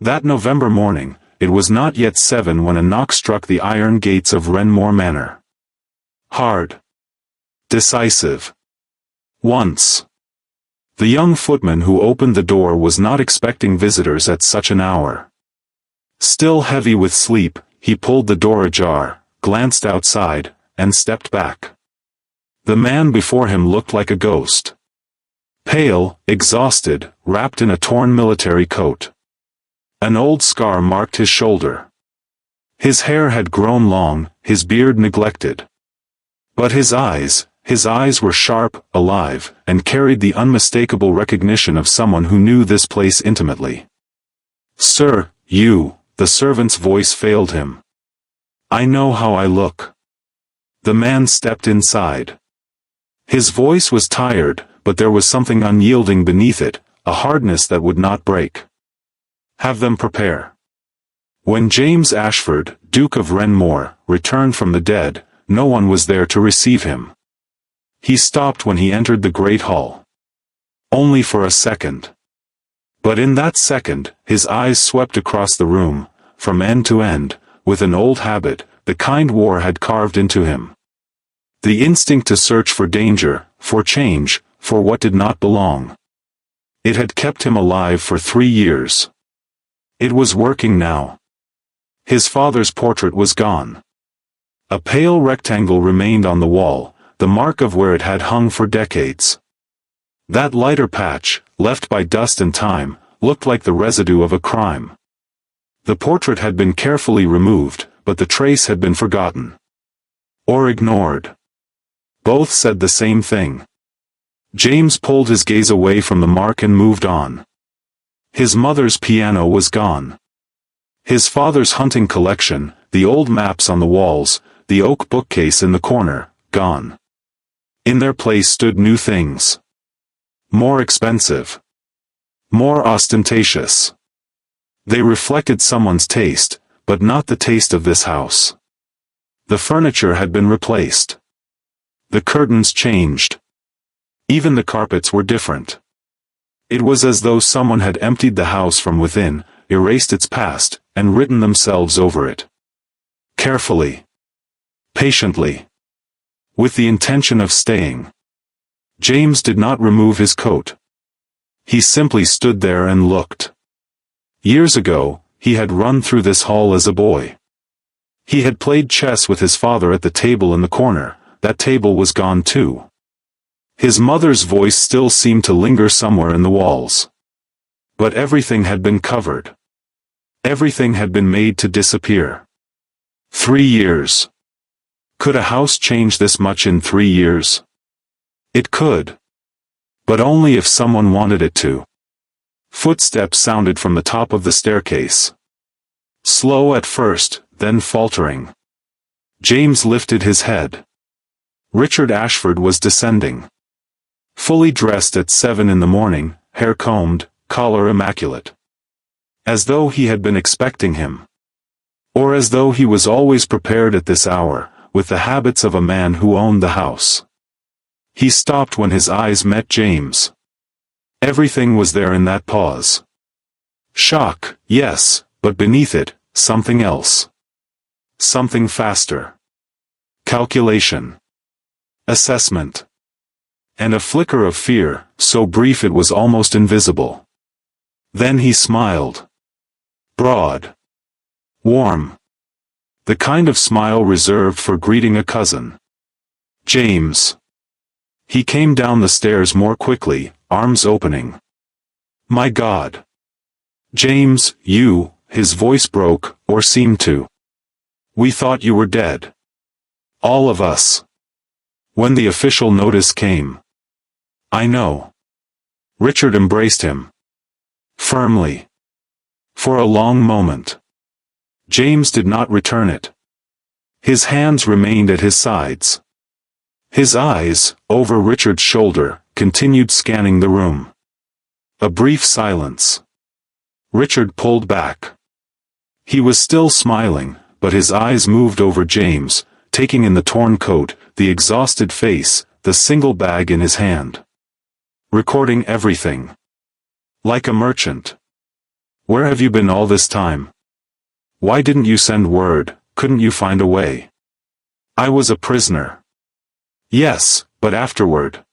That November morning, it was not yet 7 when a knock struck the iron gates of Renmore Manor. Hard. Decisive. Once. The young footman who opened the door was not expecting visitors at such an hour. Still heavy with sleep, he pulled the door ajar, glanced outside, and stepped back. The man before him looked like a ghost. Pale, exhausted, wrapped in a torn military coat. An old scar marked his shoulder. His hair had grown long, his beard neglected. But his eyes were sharp, alive, and carried the unmistakable recognition of someone who knew this place intimately. "Sir, the servant's voice failed him. "I know how I look." The man stepped inside. His voice was tired, but there was something unyielding beneath it, a hardness that would not break. "Have them prepare." When James Ashford, Duke of Renmore, returned from the dead, no one was there to receive him. He stopped when he entered the great hall. Only for a second. But in that second, his eyes swept across the room, from end to end, with an old habit, the kind war had carved into him. The instinct to search for danger, for change, for what did not belong. It had kept him alive for 3 years. It was working now. His father's portrait was gone. A pale rectangle remained on the wall, the mark of where it had hung for decades. That lighter patch, left by dust and time, looked like the residue of a crime. The portrait had been carefully removed, but the trace had been forgotten. Or ignored. Both said the same thing. James pulled his gaze away from the mark and moved on. His mother's piano was gone. His father's hunting collection, the old maps on the walls, the oak bookcase in the corner, gone. In their place stood new things. More expensive. More ostentatious. They reflected someone's taste, but not the taste of this house. The furniture had been replaced. The curtains changed. Even the carpets were different. It was as though someone had emptied the house from within, erased its past, and written themselves over it. Carefully. Patiently. With the intention of staying. James did not remove his coat. He simply stood there and looked. Years ago, he had run through this hall as a boy. He had played chess with his father at the table in the corner. That table was gone too. His mother's voice still seemed to linger somewhere in the walls. But everything had been covered. Everything had been made to disappear. 3 years. Could a house change this much in 3 years? It could. But only if someone wanted it to. Footsteps sounded from the top of the staircase. Slow at first, then faltering. James lifted his head. Richard Ashford was descending. Fully dressed at 7 in the morning, hair combed, collar immaculate. As though he had been expecting him. Or as though he was always prepared at this hour, with the habits of a man who owned the house. He stopped when his eyes met James. Everything was there in that pause. Shock, yes, but beneath it, something else. Something faster. Calculation. Assessment. And a flicker of fear, so brief it was almost invisible. Then he smiled. Broad. Warm. The kind of smile reserved for greeting a cousin. James. He came down the stairs more quickly, arms opening. My God. James, you, his voice broke, or seemed to. We thought you were dead. All of us. When the official notice came. I know. Richard embraced him. Firmly. For a long moment. James did not return it. His hands remained at his sides. His eyes, over Richard's shoulder, continued scanning the room. A brief silence. Richard pulled back. He was still smiling, but his eyes moved over James, taking in the torn coat, the exhausted face, the single bag in his hand. Recording everything. Like a merchant. Where have you been all this time? Why didn't you send word? Couldn't you find a way? I was a prisoner. Yes, but afterward.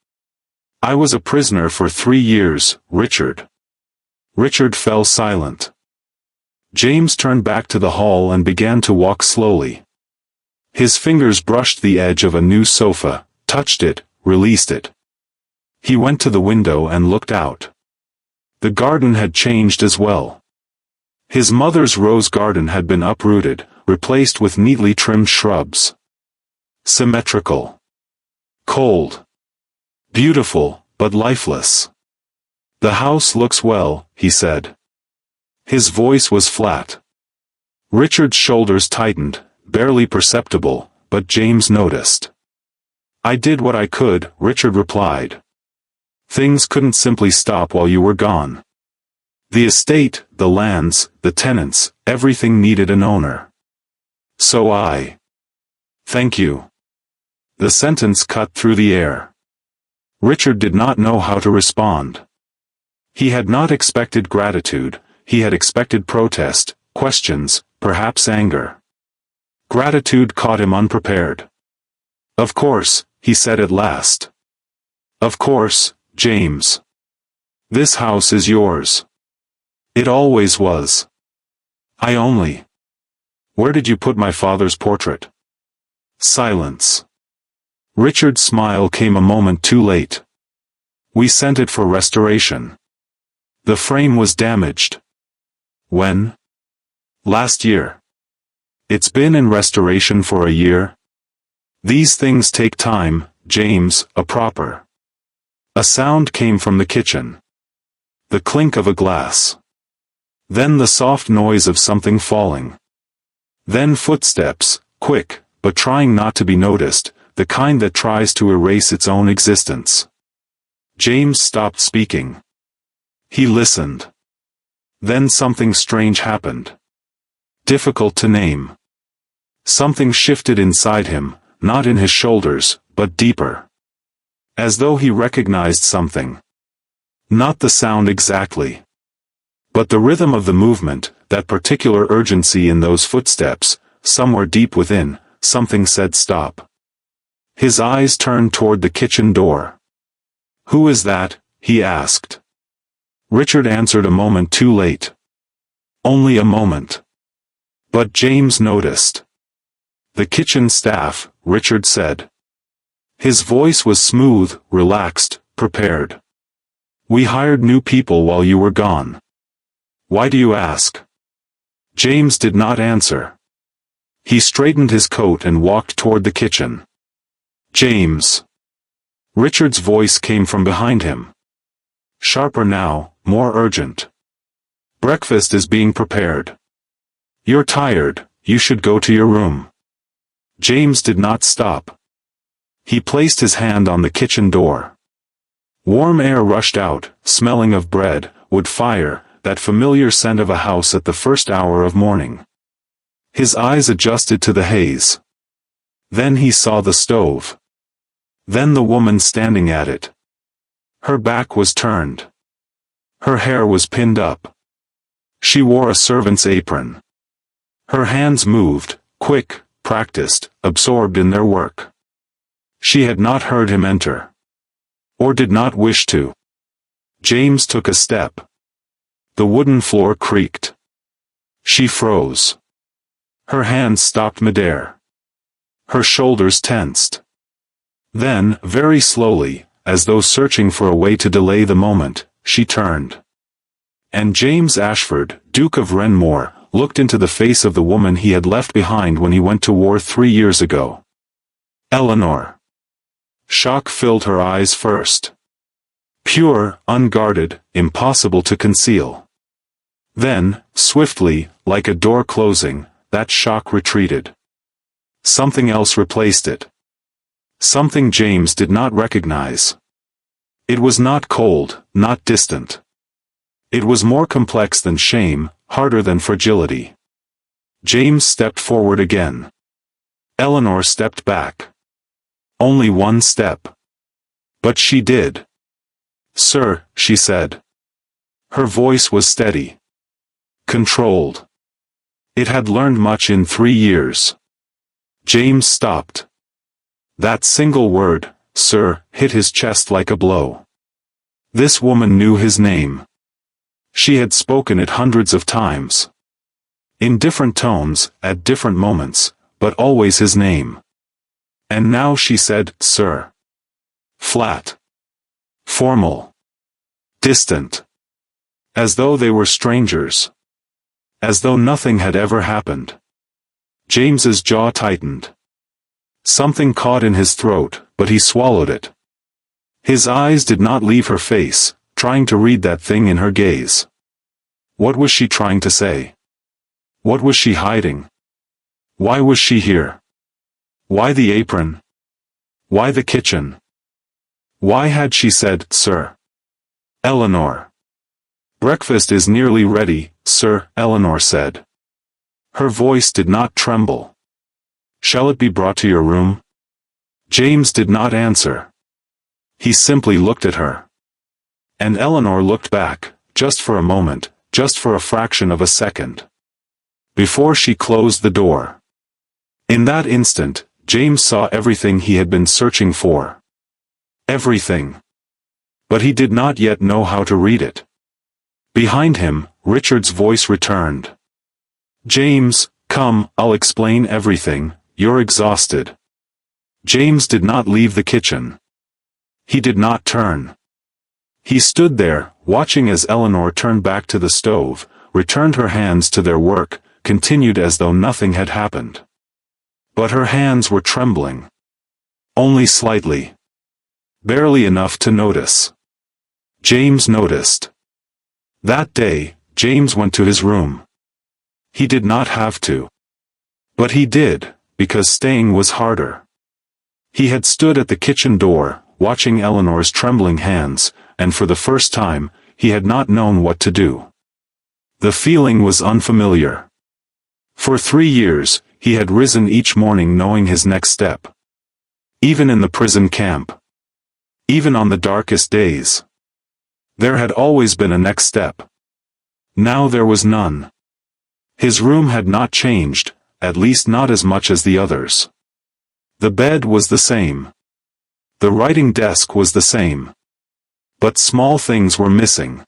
I was a prisoner for 3 years, Richard. Richard fell silent. James turned back to the hall and began to walk slowly. His fingers brushed the edge of a new sofa, touched it, released it. He went to the window and looked out. The garden had changed as well. His mother's rose garden had been uprooted, replaced with neatly trimmed shrubs. Symmetrical. Cold. Beautiful, but lifeless. The house looks well, he said. His voice was flat. Richard's shoulders tightened, barely perceptible, but James noticed. I did what I could, Richard replied. Things couldn't simply stop while you were gone. The estate, the lands, the tenants, everything needed an owner. So I. Thank you. The sentence cut through the air. Richard did not know how to respond. He had not expected gratitude, he had expected protest, questions, perhaps anger. Gratitude caught him unprepared. Of course, he said at last. Of course, James. This house is yours. It always was. I only. Where did you put my father's portrait? Silence. Richard's smile came a moment too late. We sent it for restoration. The frame was damaged. When? Last year. It's been in restoration for a year? These things take time, James, A sound came from the kitchen. The clink of a glass. Then the soft noise of something falling. Then footsteps, quick, but trying not to be noticed, the kind that tries to erase its own existence. James stopped speaking. He listened. Then something strange happened. Difficult to name. Something shifted inside him, not in his shoulders, but deeper. As though he recognized something. Not the sound exactly. But the rhythm of the movement, that particular urgency in those footsteps, somewhere deep within, something said stop. His eyes turned toward the kitchen door. Who is that? He asked. Richard answered a moment too late. Only a moment. But James noticed. The kitchen staff, Richard said. His voice was smooth, relaxed, prepared. We hired new people while you were gone. Why do you ask? James did not answer. He straightened his coat and walked toward the kitchen. James. Richard's voice came from behind him. Sharper now, more urgent. Breakfast is being prepared. You're tired, you should go to your room. James did not stop. He placed his hand on the kitchen door. Warm air rushed out, smelling of bread, wood fire, that familiar scent of a house at the first hour of morning. His eyes adjusted to the haze. Then he saw the stove. Then the woman standing at it. Her back was turned. Her hair was pinned up. She wore a servant's apron. Her hands moved, quick, practiced, absorbed in their work. She had not heard him enter. Or did not wish to. James took a step. The wooden floor creaked. She froze. Her hands stopped midair. Her shoulders tensed. Then, very slowly, as though searching for a way to delay the moment, she turned. And James Ashford, Duke of Renmore, looked into the face of the woman he had left behind when he went to war 3 years ago. Eleanor. Shock filled her eyes first. Pure, unguarded, impossible to conceal. Then, swiftly, like a door closing, that shock retreated. Something else replaced it. Something James did not recognize. It was not cold, not distant. It was more complex than shame, harder than fragility. James stepped forward again. Eleanor stepped back. Only one step. But she did. Sir, she said. Her voice was steady. controlled. It had learned much in 3 years. James stopped. That single word, "sir," hit his chest like a blow. This woman knew his name. She had spoken it hundreds of times. In different tones, at different moments, but always his name. And now she said, "Sir." Flat. Formal. Distant. As though they were strangers. As though nothing had ever happened. James's jaw tightened. Something caught in his throat, but he swallowed it. His eyes did not leave her face, trying to read that thing in her gaze. What was she trying to say? What was she hiding? Why was she here? Why the apron? Why the kitchen? Why had she said, "Sir"? "Eleanor." "Breakfast is nearly ready, sir," Eleanor said. Her voice did not tremble. "Shall it be brought to your room?" James did not answer. He simply looked at her. And Eleanor looked back, just for a moment, just for a fraction of a second. Before she closed the door. In that instant, James saw everything he had been searching for. Everything. But he did not yet know how to read it. Behind him, Richard's voice returned. "James, come, I'll explain everything, you're exhausted." James did not leave the kitchen. He did not turn. He stood there, watching as Eleanor turned back to the stove, returned her hands to their work, continued as though nothing had happened. But her hands were trembling. Only slightly. Barely enough to notice. James noticed. That day, James went to his room. He did not have to. But he did, because staying was harder. He had stood at the kitchen door, watching Eleanor's trembling hands, and for the first time, he had not known what to do. The feeling was unfamiliar. For 3 years, he had risen each morning knowing his next step. Even in the prison camp. Even on the darkest days. There had always been a next step. Now there was none. His room had not changed, at least not as much as the others. The bed was the same. The writing desk was the same. But small things were missing.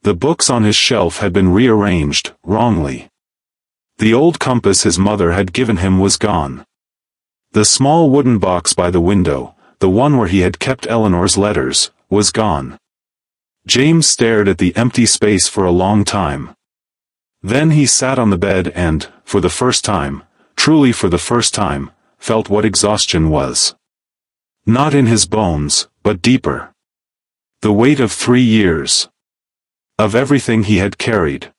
The books on his shelf had been rearranged, wrongly. The old compass his mother had given him was gone. The small wooden box by the window, the one where he had kept Eleanor's letters, was gone. James stared at the empty space for a long time. Then he sat on the bed and, for the first time, truly for the first time, felt what exhaustion was. Not in his bones, but deeper. The weight of 3 years. Of everything he had carried.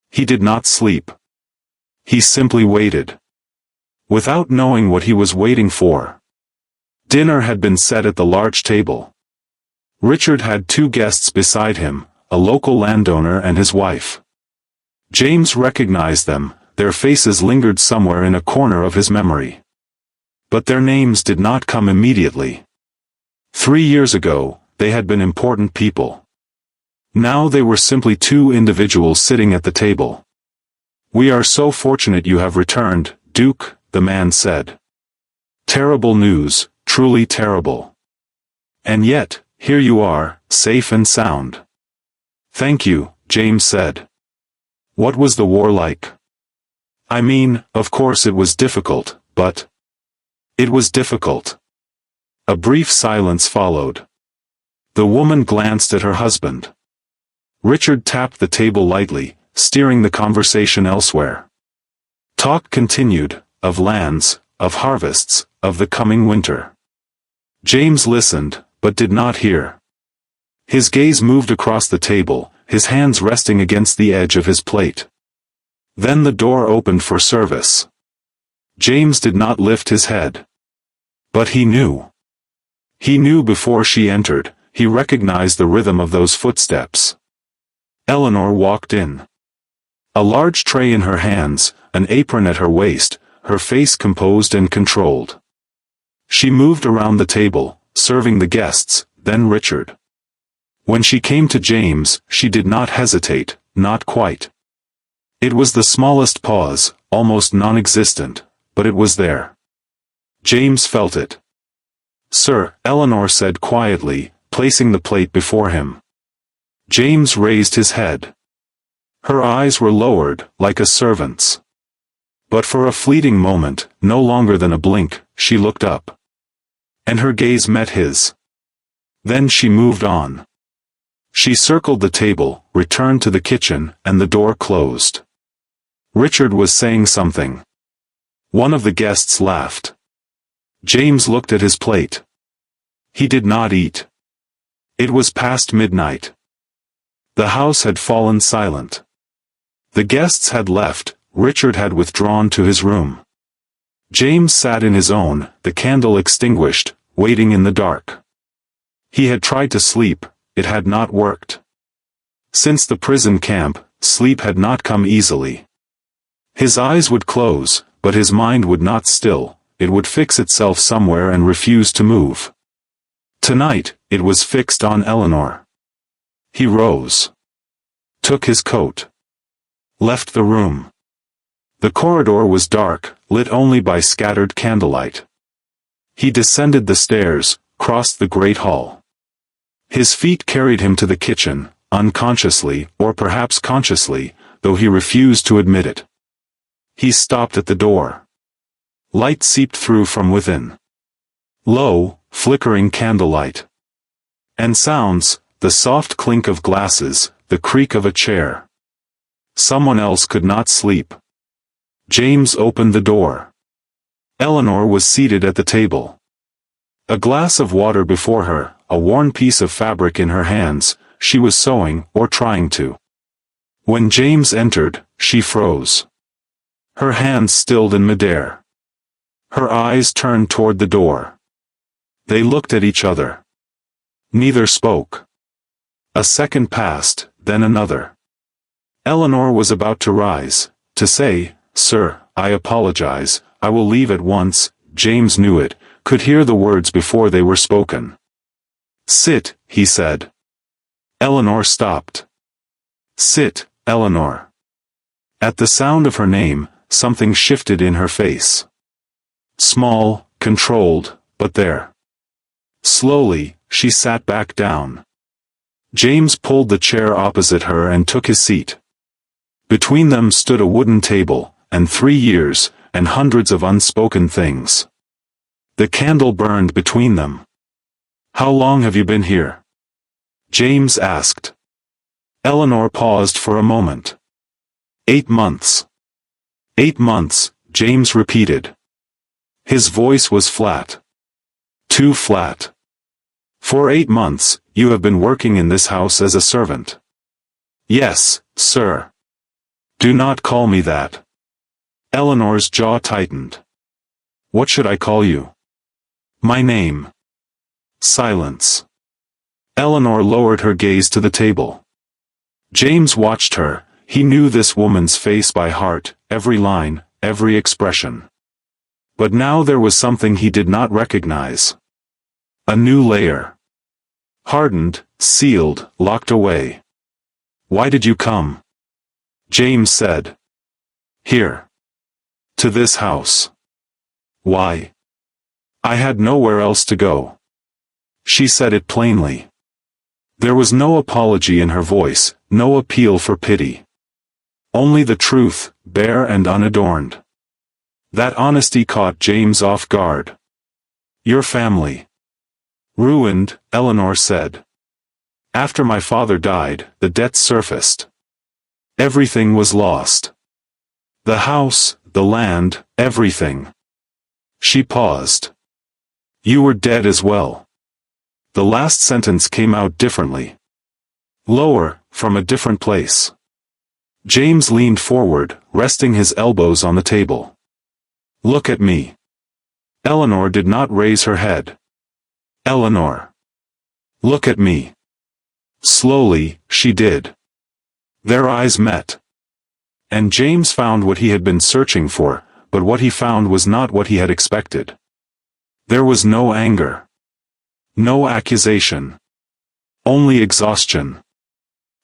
He did not sleep. He simply waited. Without knowing what he was waiting for. Dinner had been set at the large table. Richard had 2 guests beside him, a local landowner and his wife. James recognized them, their faces lingered somewhere in a corner of his memory. But their names did not come immediately. 3 years ago, they had been important people. Now they were simply 2 individuals sitting at the table. "We are so fortunate you have returned, Duke," the man said. "Terrible news, truly terrible. And yet, here you are, safe and sound." "Thank you," James said. "What was the war like?" "I mean, of course it was difficult, but—" "It was difficult." A brief silence followed. The woman glanced at her husband. Richard tapped the table lightly, steering the conversation elsewhere. Talk continued, of lands, of harvests, of the coming winter. James listened, but did not hear. His gaze moved across the table, his hands resting against the edge of his plate. Then the door opened for service. James did not lift his head. But he knew. He knew before she entered, he recognized the rhythm of those footsteps. Eleanor walked in. A large tray in her hands, an apron at her waist, her face composed and controlled. She moved around the table, serving the guests, then Richard. When she came to James, she did not hesitate, not quite. It was the smallest pause, almost non-existent, but it was there. James felt it. "Sir," Eleanor said quietly, placing the plate before him. James raised his head. Her eyes were lowered, like a servant's. But for a fleeting moment, no longer than a blink, she looked up. And her gaze met his. Then she moved on. She circled the table, returned to the kitchen, and the door closed. Richard was saying something. One of the guests laughed. James looked at his plate. He did not eat. It was past midnight. The house had fallen silent. The guests had left, Richard had withdrawn to his room. James sat in his own, the candle extinguished, waiting in the dark. He had tried to sleep, it had not worked. Since the prison camp, sleep had not come easily. His eyes would close, but his mind would not still, it would fix itself somewhere and refuse to move. Tonight, it was fixed on Eleanor. He rose. Took his coat. Left the room. The corridor was dark, lit only by scattered candlelight. He descended the stairs, crossed the great hall. His feet carried him to the kitchen, unconsciously, or perhaps consciously, though he refused to admit it. He stopped at the door. Light seeped through from within. Low, flickering candlelight. And sounds, the soft clink of glasses, the creak of a chair. Someone else could not sleep. James opened the door. Eleanor was seated at the table. A glass of water before her, a worn piece of fabric in her hands, she was sewing, or trying to. When James entered, she froze. Her hands stilled in midair. Her eyes turned toward the door. They looked at each other. Neither spoke. A second passed, then another. Eleanor was about to rise, to say, "Sir, I apologize, I will leave at once." James knew it, could hear the words before they were spoken. "Sit," he said. Eleanor stopped. "Sit, Eleanor." At the sound of her name, something shifted in her face. Small, controlled, but there. Slowly, she sat back down. James pulled the chair opposite her and took his seat. Between them stood a wooden table, and 3 years, and hundreds of unspoken things. The candle burned between them. "How long have you been here?" James asked. Eleanor paused for a moment. 8 months. 8 months, James repeated. His voice was flat. Too flat. "For 8 months, you have been working in this house as a servant." "Yes, sir." "Do not call me that." Eleanor's jaw tightened. "What should I call you?" "My name." Silence. Eleanor lowered her gaze to the table. James watched her. He knew this woman's face by heart, every line, every expression. But now there was something he did not recognize. A new layer. Hardened, sealed, locked away. "Why did you come?" James said. "Here. To this house." "Why?" "I had nowhere else to go." She said it plainly. There was no apology in her voice, no appeal for pity. Only the truth, bare and unadorned. That honesty caught James off guard. "Your family." "Ruined," Eleanor said. "After my father died, the debts surfaced. Everything was lost. The house, the land, everything." She paused. "You were dead as well." The last sentence came out differently. Lower, from a different place. James leaned forward, resting his elbows on the table. "Look at me." Eleanor did not raise her head. "Eleanor. Look at me." Slowly, she did. Their eyes met. And James found what he had been searching for, but what he found was not what he had expected. There was no anger. No accusation. Only exhaustion.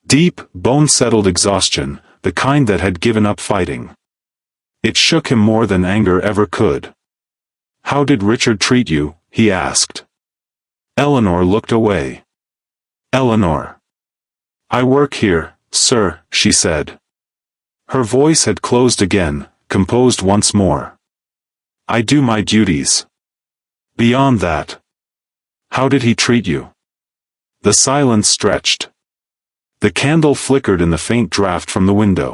Deep, bone-settled exhaustion, the kind that had given up fighting. It shook him more than anger ever could. "How did Richard treat you?" he asked. Eleanor looked away. "Eleanor. I work here, sir," she said. Her voice had closed again, composed once more. "I do my duties. Beyond that. How did he treat you?" The silence stretched. The candle flickered in the faint draft from the window.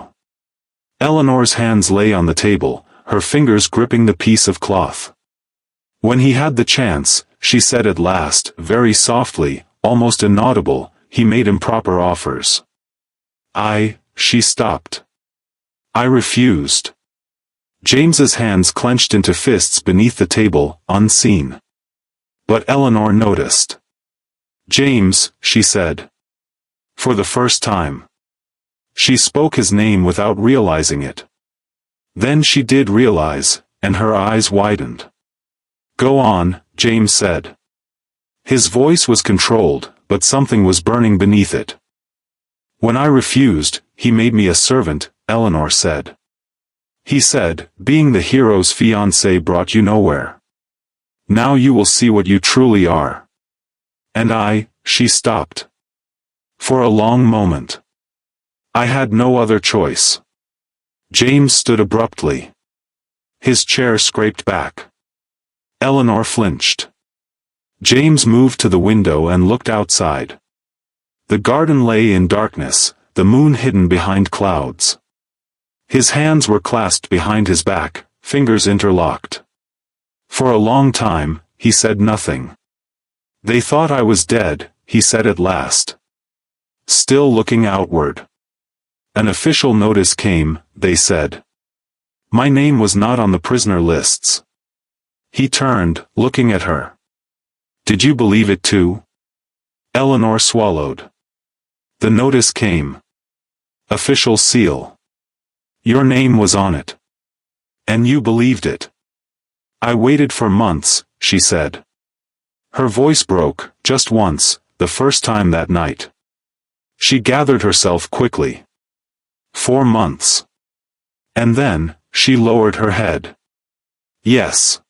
Eleanor's hands lay on the table, her fingers gripping the piece of cloth. "When he had the chance," she said at last, very softly, almost inaudible, "he made improper offers. She stopped. I refused." James's hands clenched into fists beneath the table, unseen. But Eleanor noticed. "James," she said. For the first time. She spoke his name without realizing it. Then she did realize, and her eyes widened. "Go on," James said. His voice was controlled, but something was burning beneath it. "When I refused, he made me a servant," Eleanor said. "He said, being the hero's fiancée brought you nowhere. Now you will see what you truly are." And she stopped. For a long moment. "I had no other choice." James stood abruptly. His chair scraped back. Eleanor flinched. James moved to the window and looked outside. The garden lay in darkness, the moon hidden behind clouds. His hands were clasped behind his back, fingers interlocked. For a long time, he said nothing. "They thought I was dead," he said at last. Still looking outward. "An official notice came," they said. "My name was not on the prisoner lists." He turned, looking at her. "Did you believe it too?" Eleanor swallowed. "The notice came. Official seal. Your name was on it. And you believed it." "I waited for months," she said. Her voice broke, just once, the first time that night. She gathered herself quickly. 4 months. And then, she lowered her head. "Yes.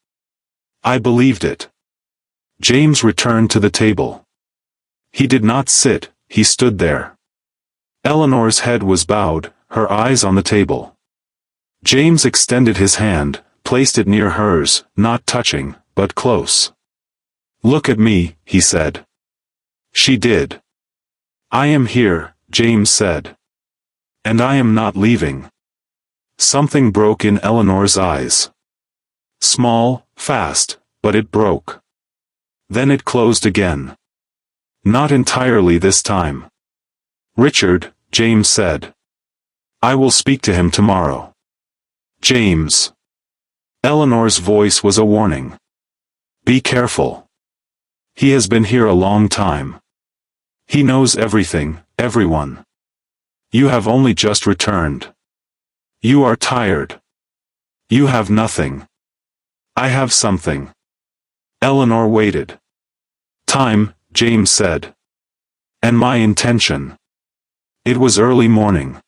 I believed it." James returned to the table. He did not sit, he stood there. Eleanor's head was bowed, her eyes on the table. James extended his hand, placed it near hers, not touching, but close. "Look at me," he said. She did. "I am here," James said. "And I am not leaving." Something broke in Eleanor's eyes. Small, fast, but it broke. Then it closed again. Not entirely this time. "Richard," James said. "I will speak to him tomorrow." "James." Eleanor's voice was a warning. "Be careful. He has been here a long time. He knows everything, everyone. You have only just returned. You are tired. You have nothing. I have something." Eleanor waited. "Time," James said. "And my intention." It was early morning.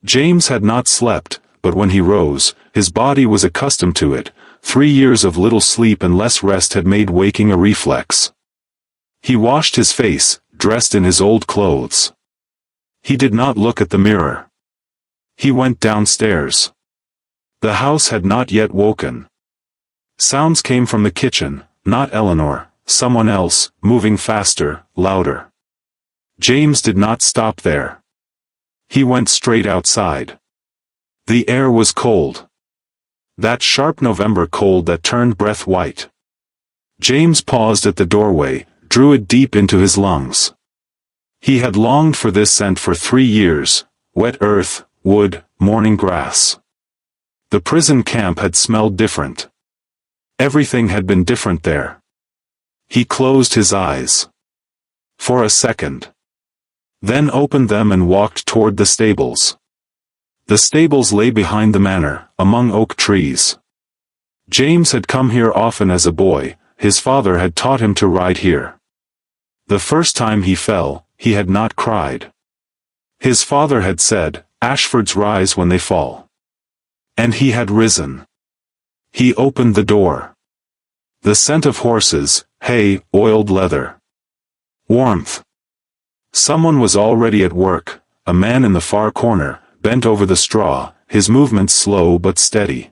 James had not slept, but when he rose, his body was accustomed to it. 3 years of little sleep and less rest had made waking a reflex. He washed his face, dressed in his old clothes. He did not look at the mirror. He went downstairs. The house had not yet woken. Sounds came from the kitchen, not Eleanor, someone else, moving faster, louder. James did not stop there. He went straight outside. The air was cold. That sharp November cold that turned breath white. James paused at the doorway, drew it deep into his lungs. He had longed for this scent for 3 years, wet earth, wood, morning grass. The prison camp had smelled different. Everything had been different there. He closed his eyes. For a second. Then opened them and walked toward the stables. The stables lay behind the manor, among oak trees. James had come here often as a boy, his father had taught him to ride here. The first time he fell, he had not cried. His father had said, Ashfords rise when they fall. And he had risen. He opened the door. The scent of horses, hay, oiled leather. Warmth. Someone was already at work, a man in the far corner, bent over the straw, his movements slow but steady.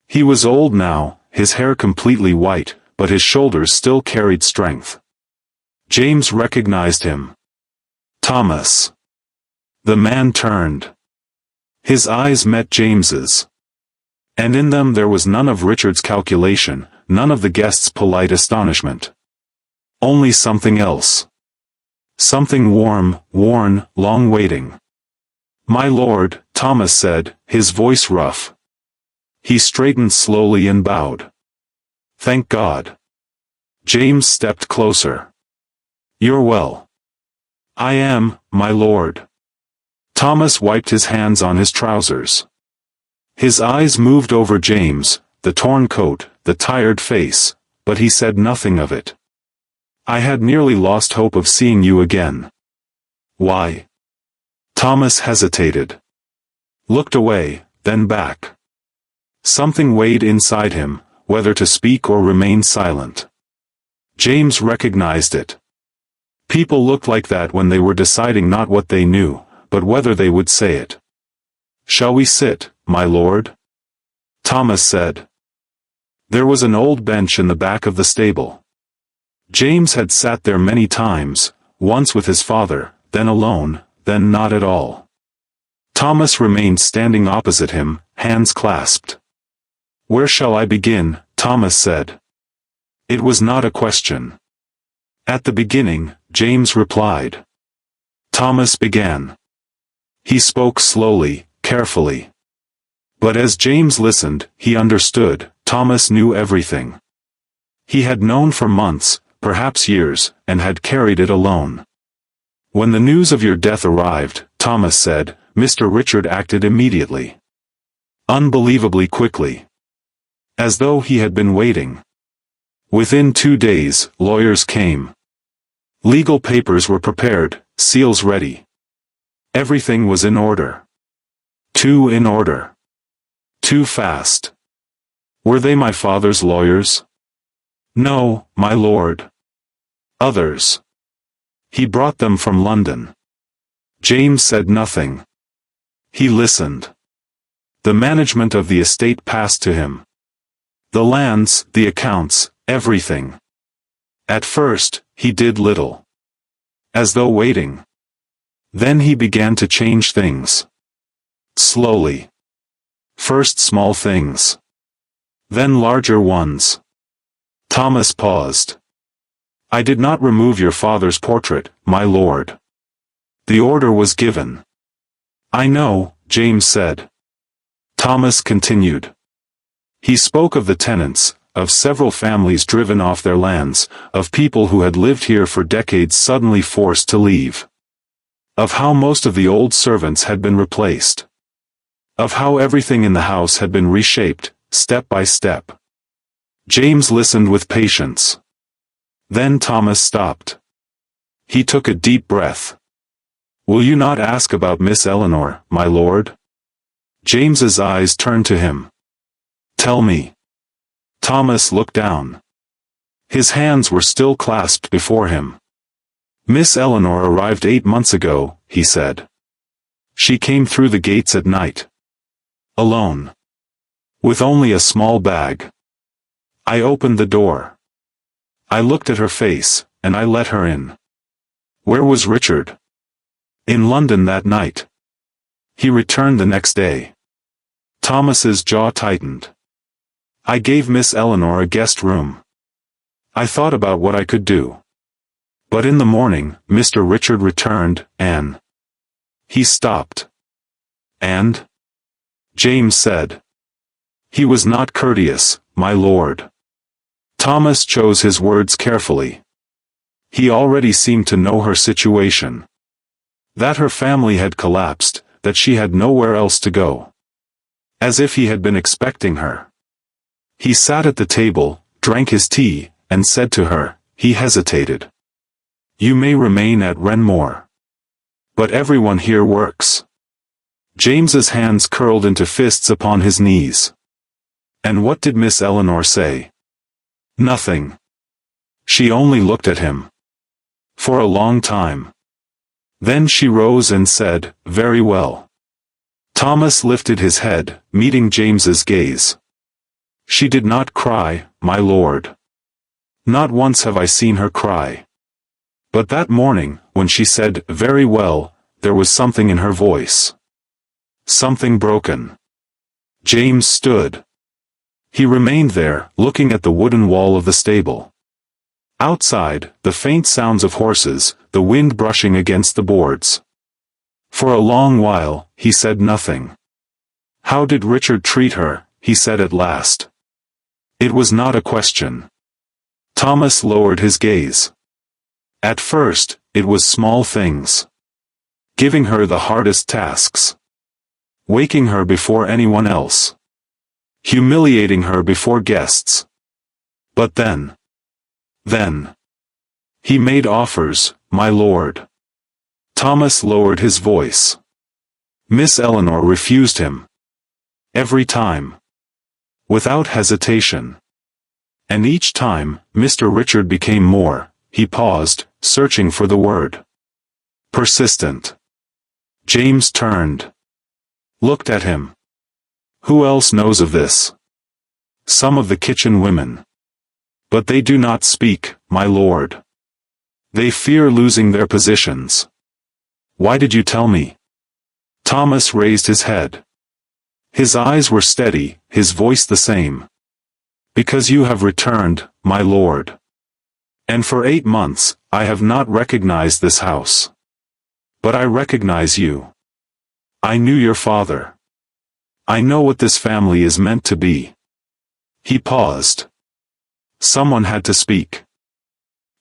He was old now, his hair completely white, but his shoulders still carried strength. James recognized him. Thomas. The man turned. His eyes met James's. And in them there was none of Richard's calculation, none of the guest's polite astonishment. Only something else. Something warm, worn, long waiting. "My lord," Thomas said, his voice rough. He straightened slowly and bowed. "Thank God." James stepped closer. "You're well." "I am, my lord." Thomas wiped his hands on his trousers. His eyes moved over James, the torn coat, the tired face, but he said nothing of it. "I had nearly lost hope of seeing you again." "Why?" Thomas hesitated. Looked away, then back. Something weighed inside him, whether to speak or remain silent. James recognized it. People looked like that when they were deciding not what they knew, but whether they would say it. "Shall we sit, my lord?" Thomas said. There was an old bench in the back of the stable. James had sat there many times, once with his father, then alone, then not at all. Thomas remained standing opposite him, hands clasped. "Where shall I begin?" Thomas said. It was not a question. "At the beginning," James replied. Thomas began. He spoke slowly, carefully. But as James listened, he understood. Thomas knew everything. He had known for months, perhaps years, and had carried it alone. "When the news of your death arrived," Thomas said, "Mr. Richard acted immediately. Unbelievably quickly. As though he had been waiting. Within 2 days, lawyers came. Legal papers were prepared, seals ready. Everything was in order. Too in order. Too fast. Were they my father's lawyers? No, my lord. Others. He brought them from London." James said nothing. He listened. The management of the estate passed to him. The lands, the accounts, everything. At first, he did little. As though waiting. Then he began to change things. Slowly. First small things. Then larger ones. Thomas paused. "I did not remove your father's portrait, my lord. The order was given." "I know," James said. Thomas continued. He spoke of the tenants, of several families driven off their lands, of people who had lived here for decades suddenly forced to leave. Of how most of the old servants had been replaced. Of how everything in the house had been reshaped, step by step. James listened with patience. Then Thomas stopped. He took a deep breath. "Will you not ask about Miss Eleanor, my lord?" James's eyes turned to him. "Tell me." Thomas looked down. His hands were still clasped before him. "Miss Eleanor arrived 8 months ago," he said. "She came through the gates at night. Alone. With only a small bag. I opened the door. I looked at her face, and I let her in." "Where was Richard?" "In London that night. He returned the next day." Thomas's jaw tightened. "I gave Miss Eleanor a guest room. I thought about what I could do. But in the morning, Mr. Richard returned, and—" He stopped. "And?" James said. "He was not courteous, my lord." Thomas chose his words carefully. He already seemed to know her situation. That her family had collapsed, that she had nowhere else to go. As if he had been expecting her. He sat at the table, drank his tea, and said to her, he hesitated. "You may remain at Renmore. But everyone here works. James's hands curled into fists upon his knees. And what did Miss Eleanor say? Nothing. She only looked at him. For a long time. Then she rose and said, "Very well." Thomas lifted his head, meeting James's gaze. "She did not cry, my lord. Not once have I seen her cry. But that morning, when she said, 'Very well,' there was something in her voice. Something broken." James stood. He remained there, looking at the wooden wall of the stable. Outside, the faint sounds of horses, the wind brushing against the boards. For a long while, he said nothing. "How did Richard treat her?" he said at last. It was not a question. Thomas lowered his gaze. At first, it was small things. Giving her the hardest tasks. Waking her before anyone else. Humiliating her before guests. But then. He made offers, my lord. Thomas lowered his voice. Miss Eleanor refused him. Every time. Without hesitation. And each time, Mr. Richard became more, he paused, searching for the word. Persistent. James turned. Looked at him. Who else knows of this? Some of the kitchen women. But they do not speak, my lord. They fear losing their positions. Why did you tell me? Thomas raised his head. His eyes were steady, his voice the same. Because you have returned, my lord. And for 8 months, I have not recognized this house. But I recognize you. I knew your father. I know what this family is meant to be. He paused. Someone had to speak.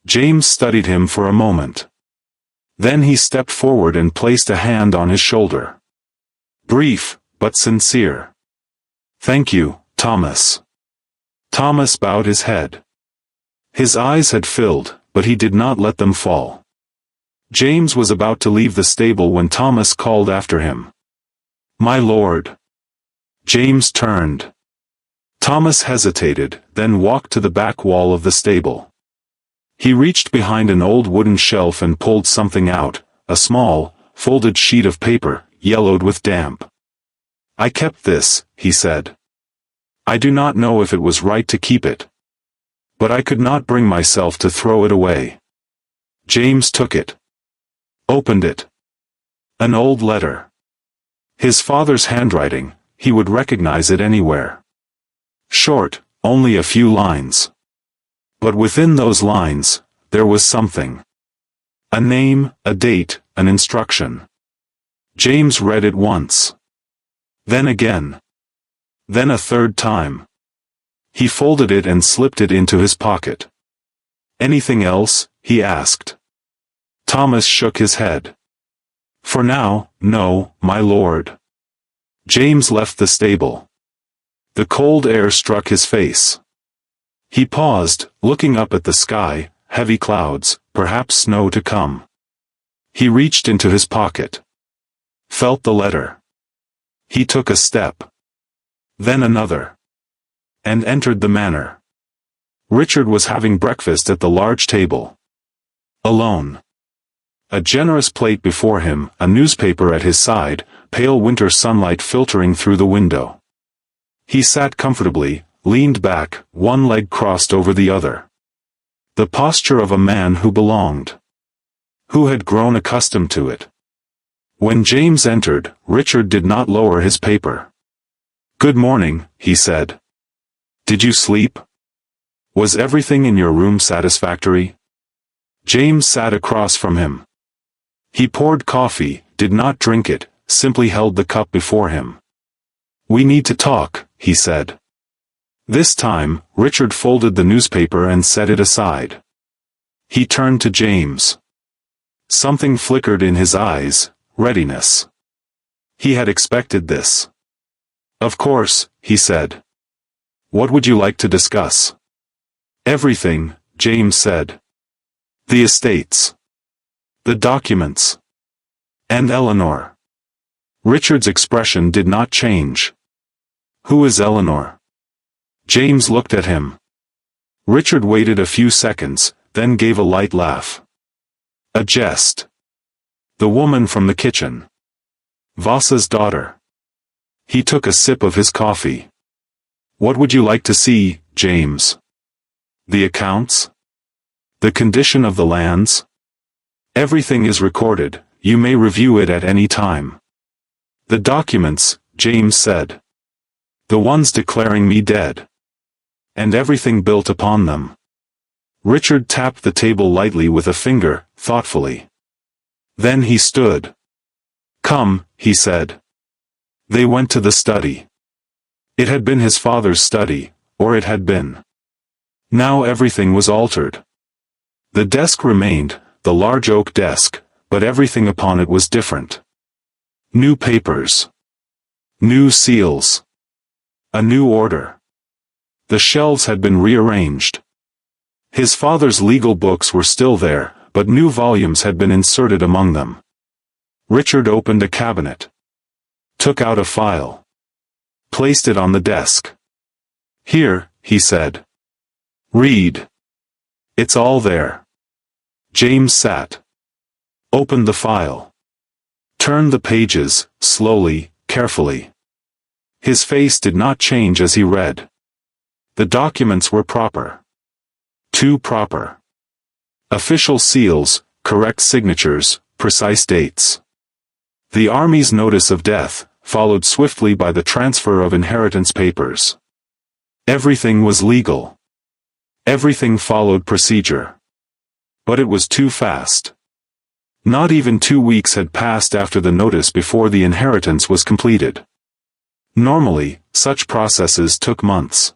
James studied him for a moment. Then he stepped forward and placed a hand on his shoulder. Brief, but sincere. Thank you, Thomas. Thomas bowed his head. His eyes had filled, but he did not let them fall. James was about to leave the stable when Thomas called after him. My lord. James turned. Thomas hesitated, then walked to the back wall of the stable. He reached behind an old wooden shelf and pulled something out, a small, folded sheet of paper, yellowed with damp. I kept this, he said. I do not know if it was right to keep it. But I could not bring myself to throw it away. James took it. Opened it. An old letter. His father's handwriting, he would recognize it anywhere. Short, only a few lines. But within those lines, there was something. A name, a date, an instruction. James read it once. Then again. Then a third time. He folded it and slipped it into his pocket. Anything else? He asked. Thomas shook his head. For now, no, my lord. James left the stable. The cold air struck his face. He paused, looking up at the sky, heavy clouds, perhaps snow to come. He reached into his pocket. Felt the letter. He took a step. Then another. And entered the manor. Richard was having breakfast at the large table. Alone. A generous plate before him, a newspaper at his side, pale winter sunlight filtering through the window. He sat comfortably, leaned back, one leg crossed over the other. The posture of a man who belonged. Who had grown accustomed to it. When James entered, Richard did not lower his paper. Good morning, he said. Did you sleep? Was everything in your room satisfactory? James sat across from him. He poured coffee, did not drink it, simply held the cup before him. We need to talk, he said. This time, Richard folded the newspaper and set it aside. He turned to James. Something flickered in his eyes, readiness. He had expected this. Of course, he said. What would you like to discuss? Everything, James said. The estates. The documents. And Eleanor. Richard's expression did not change. "Who is Eleanor?" James looked at him. Richard waited a few seconds, then gave a light laugh. "A jest. The woman from the kitchen. Vasa's daughter." He took a sip of his coffee. "What would you like to see, James? The accounts? The condition of the lands? Everything is recorded, you may review it at any time." "The documents," James said. "The ones declaring me dead. And everything built upon them." Richard tapped the table lightly with a finger, thoughtfully. Then he stood. "Come," he said. They went to the study. It had been his father's study, or it had been. Now everything was altered. The desk remained, the large oak desk, but everything upon it was different. New papers. New seals. A new order. The shelves had been rearranged. His father's legal books were still there, but new volumes had been inserted among them. Richard opened a cabinet. Took out a file. Placed it on the desk. "Here," he said. "Read. It's all there." James sat. Opened the file. Turned the pages, slowly, carefully. His face did not change as he read. The documents were proper. Too proper. Official seals, correct signatures, precise dates. The Army's notice of death, followed swiftly by the transfer of inheritance papers. Everything was legal. Everything followed procedure. But it was too fast. Not even 2 weeks had passed after the notice before the inheritance was completed. Normally, such processes took months.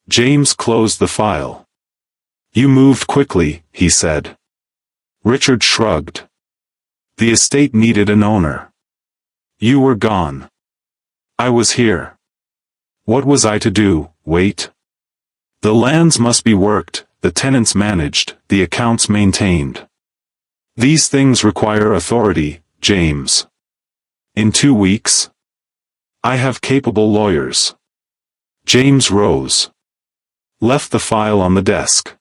James closed the file. "You moved quickly," he said. Richard shrugged. "The estate needed an owner. You were gone. I was here. What was I to do, wait? The lands must be worked, the tenants managed, the accounts maintained. These things require authority, James. In 2 weeks? I have capable lawyers." James rose. Left the file on the desk.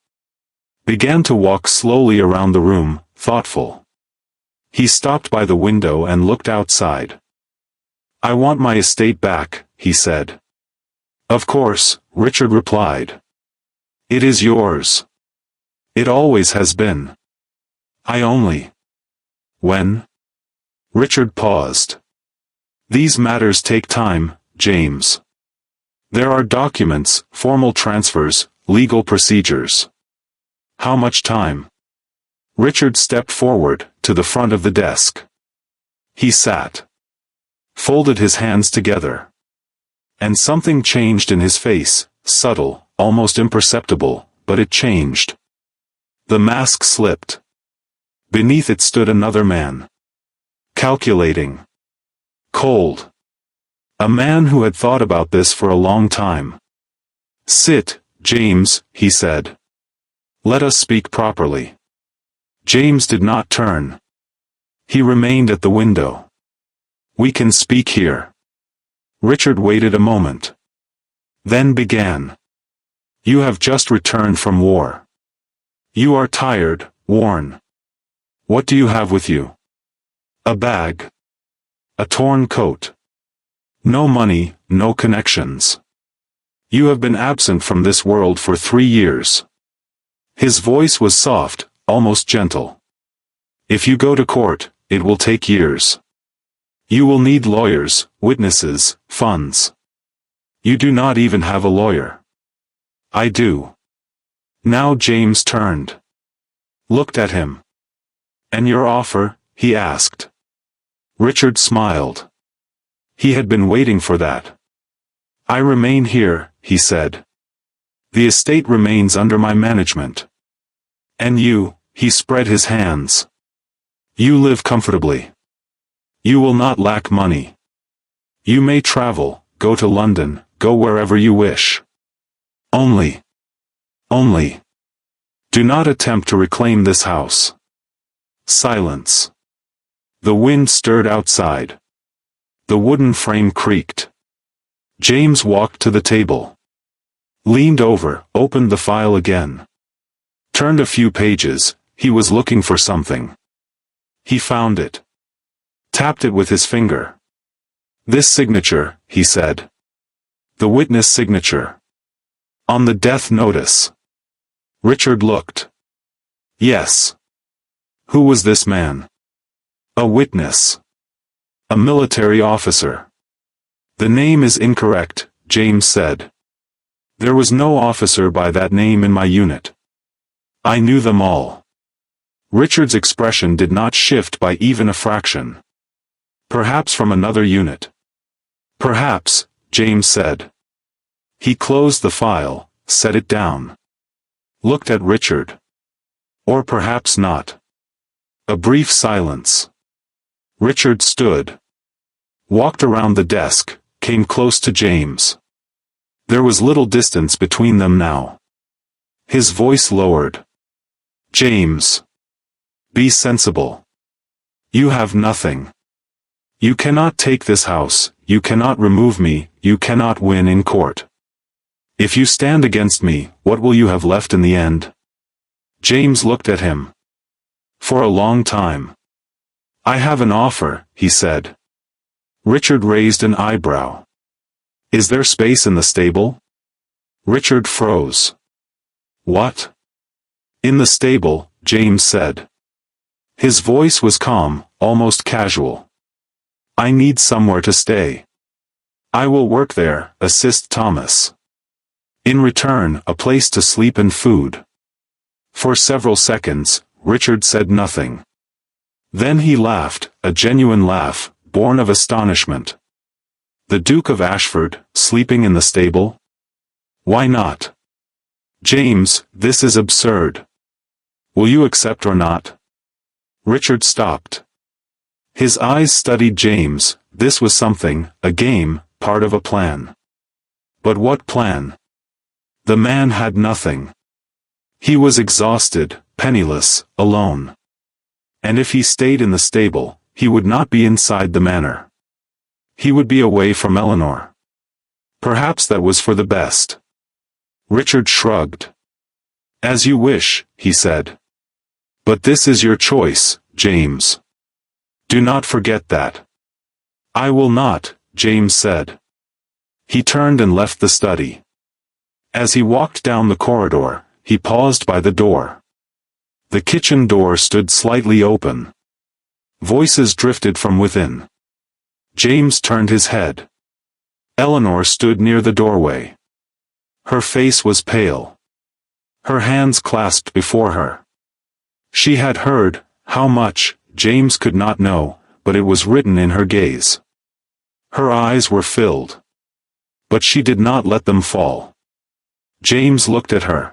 Began to walk slowly around the room, thoughtful. He stopped by the window and looked outside. "I want my estate back," he said. "Of course," Richard replied. "It is yours. It always has been. I only—" "When?" Richard paused. "These matters take time, James. There are documents, formal transfers, legal procedures." "How much time?" Richard stepped forward, to the front of the desk. He sat. Folded his hands together. And something changed in his face, subtle, almost imperceptible, but it changed. The mask slipped. Beneath it stood another man. Calculating. Cold. A man who had thought about this for a long time. "Sit, James," he said. "Let us speak properly." James did not turn. He remained at the window. "We can speak here." Richard waited a moment. Then began. "You have just returned from war. You are tired, worn. What do you have with you? A bag. A torn coat. No money, no connections. You have been absent from this world for 3 years." His voice was soft, almost gentle. "If you go to court, it will take years. You will need lawyers, witnesses, funds. You do not even have a lawyer." "I do." Now James turned. Looked at him. "And your offer?" he asked. Richard smiled. He had been waiting for that. "I remain here," he said. "The estate remains under my management. And you," he spread his hands. "You live comfortably. You will not lack money. You may travel, go to London, go wherever you wish. Only, do not attempt to reclaim this house." Silence. The wind stirred outside. The wooden frame creaked. James walked to the table. Leaned over, opened the file again. Turned a few pages. He was looking for something. He found it. Tapped it with his finger. "This signature," he said. "The witness signature. On the death notice." Richard looked. Yes. Who was this man? A witness. A military officer. "The name is incorrect," James said. "There was no officer by that name in my unit. I knew them all." Richard's expression did not shift by even a fraction. "Perhaps from another unit." "Perhaps," James said. He closed the file, set it down. Looked at Richard. "Or perhaps not." A brief silence. Richard stood. Walked around the desk, came close to James. There was little distance between them now. His voice lowered. "James. Be sensible. You have nothing. You cannot take this house, you cannot remove me, you cannot win in court. If you stand against me, what will you have left in the end?" James looked at him. For a long time. "I have an offer," he said. Richard raised an eyebrow. "Is there space in the stable?" Richard froze. "What?" "In the stable," James said. His voice was calm, almost casual. "I need somewhere to stay. I will work there, assist Thomas. In return, a place to sleep and food." For several seconds, Richard said nothing. Then he laughed, a genuine laugh, born of astonishment. "The Duke of Ashford, sleeping in the stable? Why not?" "James, this is absurd. Will you accept or not?" Richard stopped. His eyes studied James. This was something, a game, part of a plan. But what plan? The man had nothing. He was exhausted, penniless, alone. And if he stayed in the stable, he would not be inside the manor. He would be away from Eleanor. Perhaps that was for the best. Richard shrugged. "As you wish," he said. "But this is your choice, James. Do not forget that." "I will not," James said. He turned and left the study. As he walked down the corridor, he paused by the door. The kitchen door stood slightly open. Voices drifted from within. James turned his head. Eleanor stood near the doorway. Her face was pale. Her hands clasped before her. She had heard, how much, James could not know, but it was written in her gaze. Her eyes were filled. But she did not let them fall. James looked at her.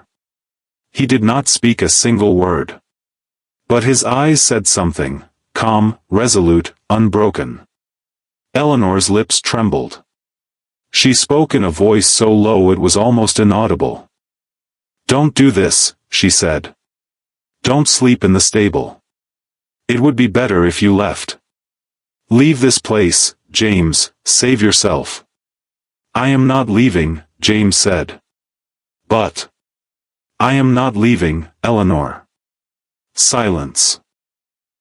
He did not speak a single word. But his eyes said something, calm, resolute, unbroken. Eleanor's lips trembled. She spoke in a voice so low it was almost inaudible. "Don't do this," she said. "Don't sleep in the stable. It would be better if you left. Leave this place, James, save yourself." "I am not leaving," James said. "But I am not leaving, Eleanor." Silence.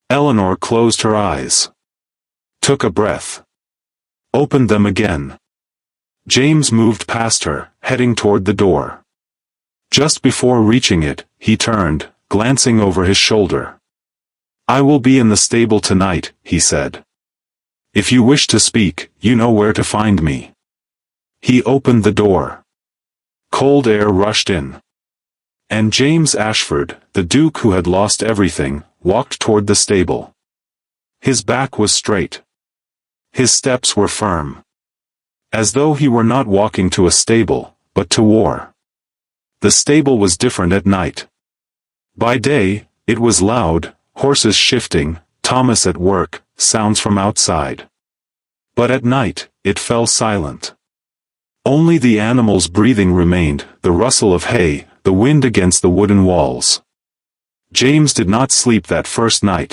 Eleanor closed her eyes. Took a breath. Opened them again. James moved past her, heading toward the door. Just before reaching it, he turned, glancing over his shoulder. "I will be in the stable tonight," he said. "If you wish to speak, you know where to find me." He opened the door. Cold air rushed in. And James Ashford, the Duke who had lost everything, walked toward the stable. His back was straight. His steps were firm. As though he were not walking to a stable, but to war. The stable was different at night. By day, it was loud, horses shifting, Thomas at work, sounds from outside. But at night, it fell silent. Only the animals' breathing remained, the rustle of hay, the wind against the wooden walls. James did not sleep that first night.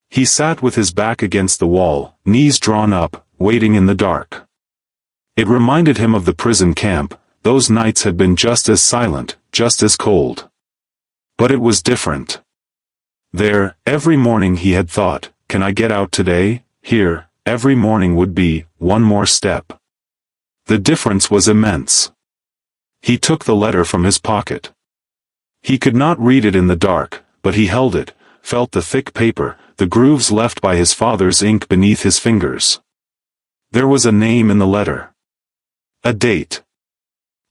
He sat with his back against the wall, knees drawn up, waiting in the dark. It reminded him of the prison camp. Those nights had been just as silent, just as cold. But it was different. There, every morning he had thought, "Can I get out today?" Here, every morning would be one more step. The difference was immense. He took the letter from his pocket. He could not read it in the dark, but he held it, felt the thick paper, the grooves left by his father's ink beneath his fingers. There was a name in the letter. A date.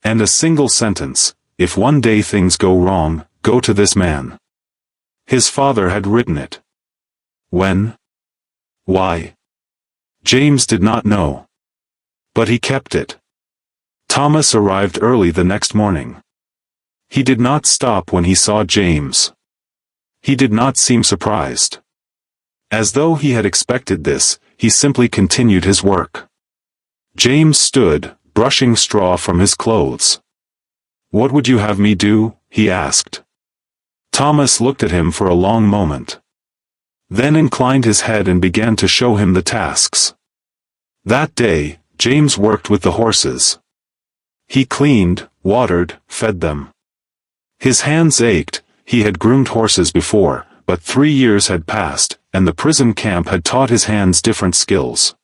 And a single sentence: "If one day things go wrong, go to this man." His father had written it. When? Why? James did not know. But he kept it. Thomas arrived early the next morning. He did not stop when he saw James. He did not seem surprised. As though he had expected this, he simply continued his work. James stood, brushing straw from his clothes. "What would you have me do?" he asked. Thomas looked at him for a long moment. Then inclined his head and began to show him the tasks. That day, James worked with the horses. He cleaned, watered, fed them. His hands ached. He had groomed horses before, but 3 years had passed, and the prison camp had taught his hands different skills.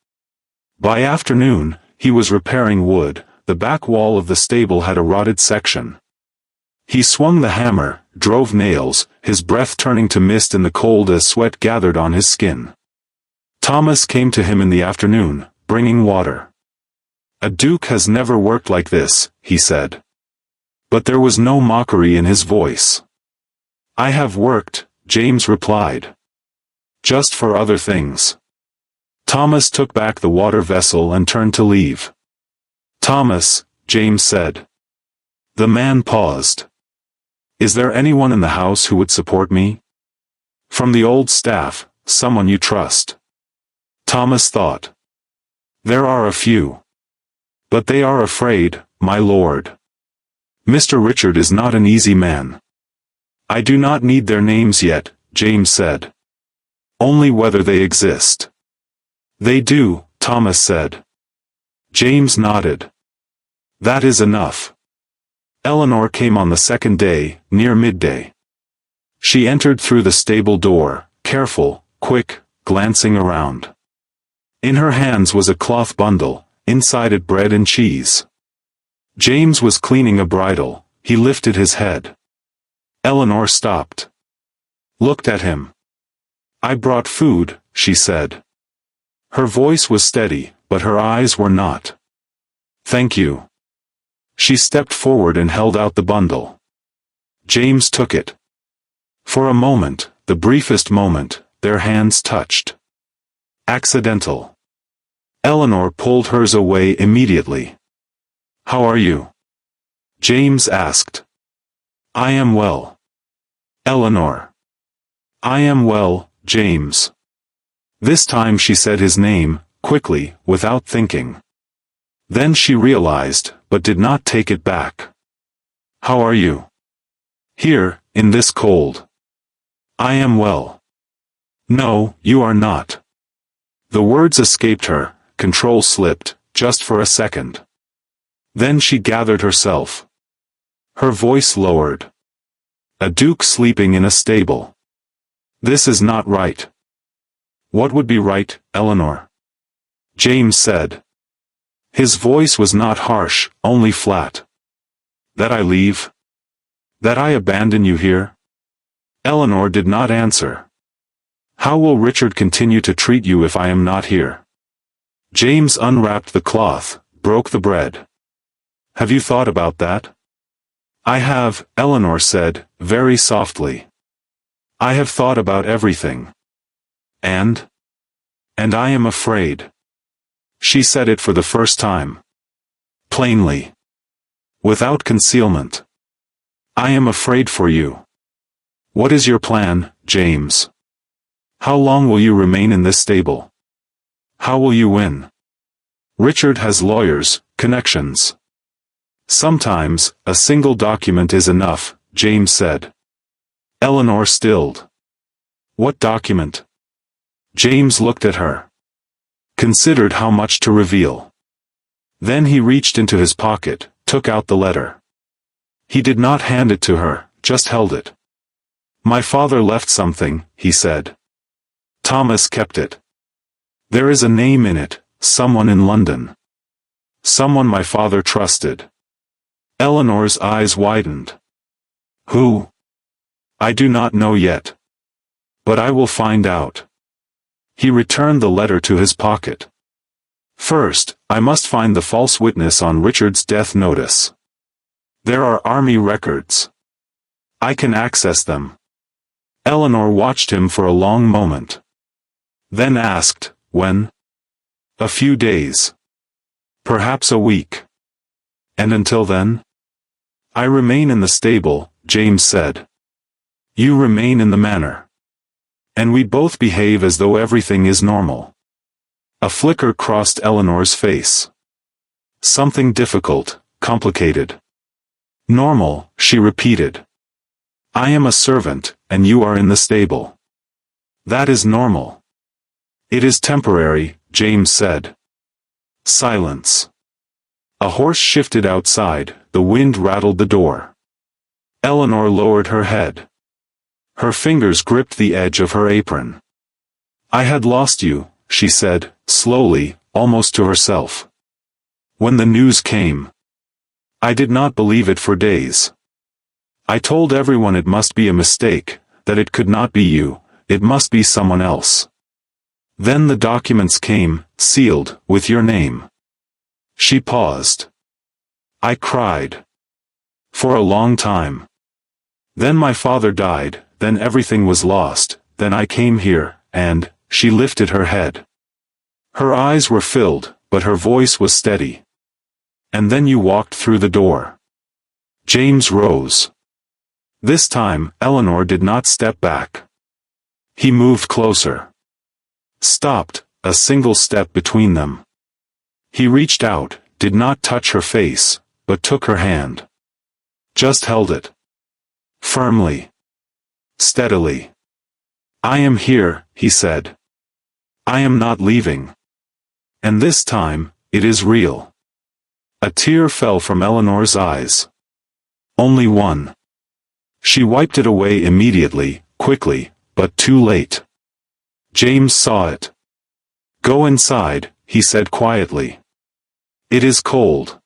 By afternoon, he was repairing wood. The back wall of the stable had a rotted section. He swung the hammer, drove nails, his breath turning to mist in the cold as sweat gathered on his skin. Thomas came to him in the afternoon, bringing water. "A duke has never worked like this," he said. But there was no mockery in his voice. "I have worked," James replied. "Just for other things." Thomas took back the water vessel and turned to leave. "Thomas," James said. The man paused. "Is there anyone in the house who would support me? From the old staff, someone you trust?" Thomas thought. "There are a few. But they are afraid, my lord. Mr. Richard is not an easy man." "I do not need their names yet," James said. "Only whether they exist." "They do," Thomas said. James nodded. "That is enough." Eleanor came on the second day, near midday. She entered through the stable door, careful, quick, glancing around. In her hands was a cloth bundle, inside it bread and cheese. James was cleaning a bridle. He lifted his head. Eleanor stopped. Looked at him. "I brought food," she said. Her voice was steady, but her eyes were not. "Thank you." She stepped forward and held out the bundle. James took it. For a moment, the briefest moment, their hands touched. Accidental. Eleanor pulled hers away immediately. "How are you?" James asked. "I am well." Eleanor. "I am well, James." This time she said his name, quickly, without thinking. Then she realized, but did not take it back. "How are you?" "Here, in this cold." "I am well." "No, you are not." The words escaped her, control slipped, just for a second. Then she gathered herself. Her voice lowered. "A duke sleeping in a stable. This is not right." "What would be right, Eleanor?" James said. His voice was not harsh, only flat. "That I leave? That I abandon you here?" Eleanor did not answer. "How will Richard continue to treat you if I am not here?" James unwrapped the cloth, broke the bread. "Have you thought about that?" "I have," Eleanor said, very softly. "I have thought about everything. And I am afraid." She said it for the first time. Plainly. Without concealment. "I am afraid for you." "What is your plan, James? How long will you remain in this stable? How will you win?" "Richard has lawyers, connections. Sometimes, a single document is enough," James said. Eleanor stilled. "What document?" James looked at her. considered how much to reveal. Then he reached into his pocket, took out the letter. He did not hand it to her, just held it. "My father left something," he said. "Thomas kept it. There is a name in it, someone in London. Someone my father trusted." Eleanor's eyes widened. "Who?" "I do not know yet. But I will find out." He returned the letter to his pocket. "First, I must find the false witness on Richard's death notice. There are army records. I can access them." Eleanor watched him for a long moment. Then asked, "When?" "A few days. Perhaps a week." "And until then?" "I remain in the stable," James said. "You remain in the manor. And we both behave as though everything is normal." A flicker crossed Eleanor's face. "Something difficult, complicated." "Normal," she repeated. "I am a servant, and you are in the stable. That is normal." "It is temporary," James said. Silence. A horse shifted outside, the wind rattled the door. Eleanor lowered her head. Her fingers gripped the edge of her apron. "I had lost you," she said, slowly, almost to herself. "When the news came, I did not believe it for days. I told everyone it must be a mistake, that it could not be you, it must be someone else. Then the documents came, sealed, with your name." She paused. "I cried. For a long time. Then my father died, then everything was lost, then I came here, and," she lifted her head. Her eyes were filled, but her voice was steady. "And then you walked through the door." James rose. This time, Eleanor did not step back. He moved closer. Stopped, a single step between them. He reached out, did not touch her face, but took her hand. Just held it. Firmly. Steadily. "I am here," he said. "I am not leaving. And this time, it is real." A tear fell from Eleanor's eyes. Only one. She wiped it away immediately, quickly, but too late. James saw it. "Go inside," he said quietly. "It is cold."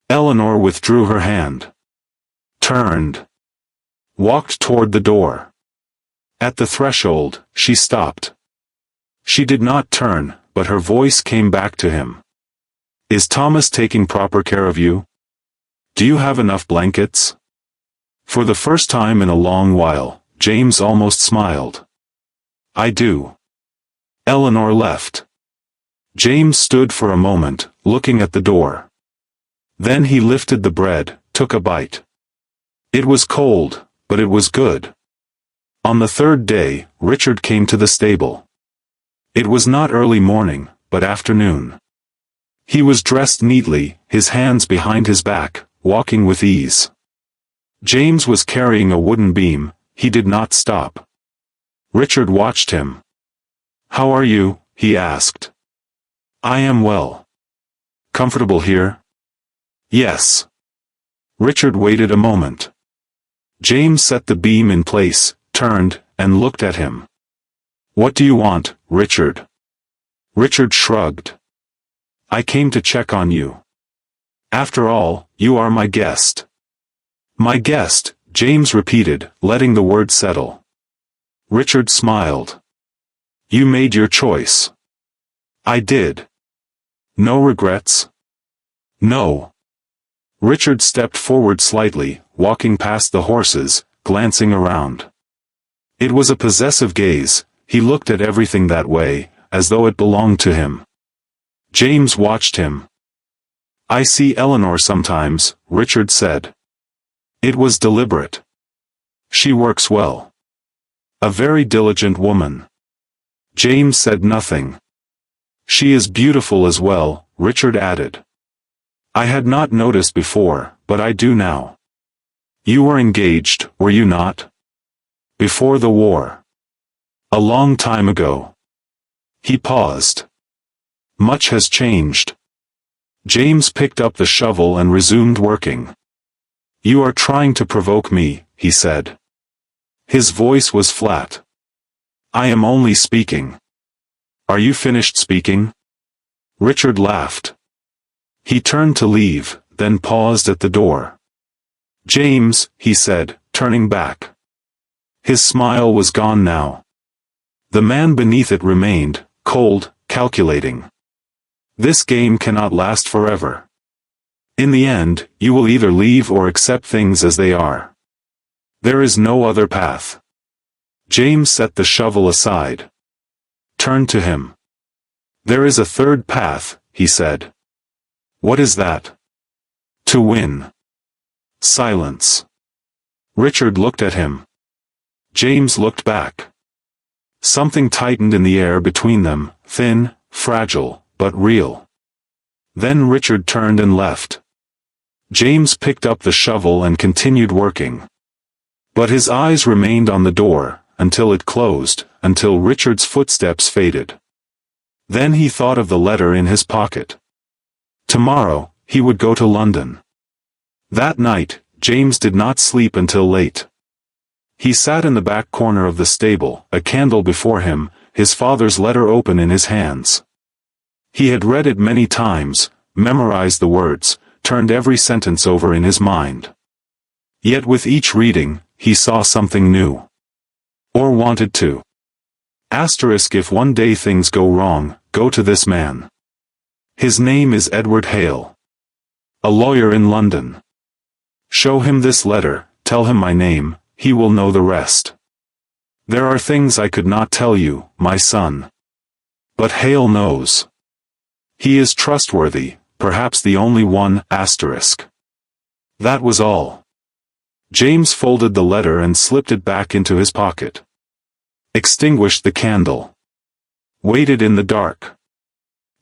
Eleanor withdrew her hand. Turned. Walked toward the door. At the threshold, she stopped. She did not turn, but her voice came back to him. "Is Thomas taking proper care of you? Do you have enough blankets?" For the first time in a long while, James almost smiled. "I do." Eleanor left. James stood for a moment, looking at the door. Then he lifted the bread, took a bite. It was cold, but it was good. On the third day, Richard came to the stable. It was not early morning, but afternoon. He was dressed neatly, his hands behind his back, walking with ease. James was carrying a wooden beam, he did not stop. Richard watched him. "How are you?" he asked. "I am well." "Comfortable here?" "Yes." Richard waited a moment. James set the beam in place, turned, and looked at him. "What do you want, Richard?" Richard shrugged. "I came to check on you. After all, you are my guest." "My guest," James repeated, letting the word settle. Richard smiled. "You made your choice." "I did." "No regrets?" "No." Richard stepped forward slightly, walking past the horses, glancing around. It was a possessive gaze, he looked at everything that way, as though it belonged to him. James watched him. "I see Eleanor sometimes," Richard said. It was deliberate. "She works well. A very diligent woman." James said nothing. "She is beautiful as well," Richard added. "I had not noticed before, but I do now." "You were engaged, were you not?" "Before the war. A long time ago." He paused. Much has changed. James picked up the shovel and resumed working. You are trying to provoke me, he said. His voice was flat. I am only speaking. Are you finished speaking? Richard laughed. He turned to leave, then paused at the door. James, he said, turning back. His smile was gone now. The man beneath it remained, cold, calculating. This game cannot last forever. In the end, you will either leave or accept things as they are. There is no other path. James set the shovel aside. Turned to him. There is a third path, he said. What is that? To win. Silence. Richard looked at him. James looked back. Something tightened in the air between them, thin, fragile, but real. Then Richard turned and left. James picked up the shovel and continued working. But his eyes remained on the door, until it closed, until Richard's footsteps faded. Then he thought of the letter in his pocket. Tomorrow, he would go to London. That night, James did not sleep until late. He sat in the back corner of the stable, a candle before him, his father's letter open in his hands. He had read it many times, memorized the words, turned every sentence over in his mind. Yet with each reading, he saw something new. Or wanted to. Asterisk if one day things go wrong, go to this man. His name is Edward Hale. A lawyer in London. Show him this letter, tell him my name, he will know the rest. There are things I could not tell you, my son. But Hale knows. He is trustworthy, perhaps the only one, asterisk. That was all. James folded the letter and slipped it back into his pocket. Extinguished the candle. Waited in the dark.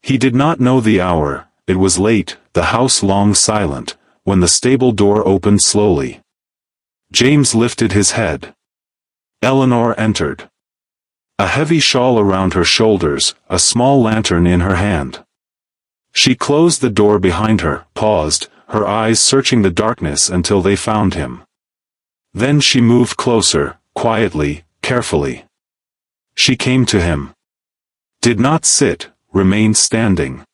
He did not know the hour, it was late, the house long silent, when the stable door opened slowly. James lifted his head. Eleanor entered. A heavy shawl around her shoulders, a small lantern in her hand. She closed the door behind her, paused, her eyes searching the darkness until they found him. Then she moved closer, quietly, carefully. She came to him. Did not sit, remained standing.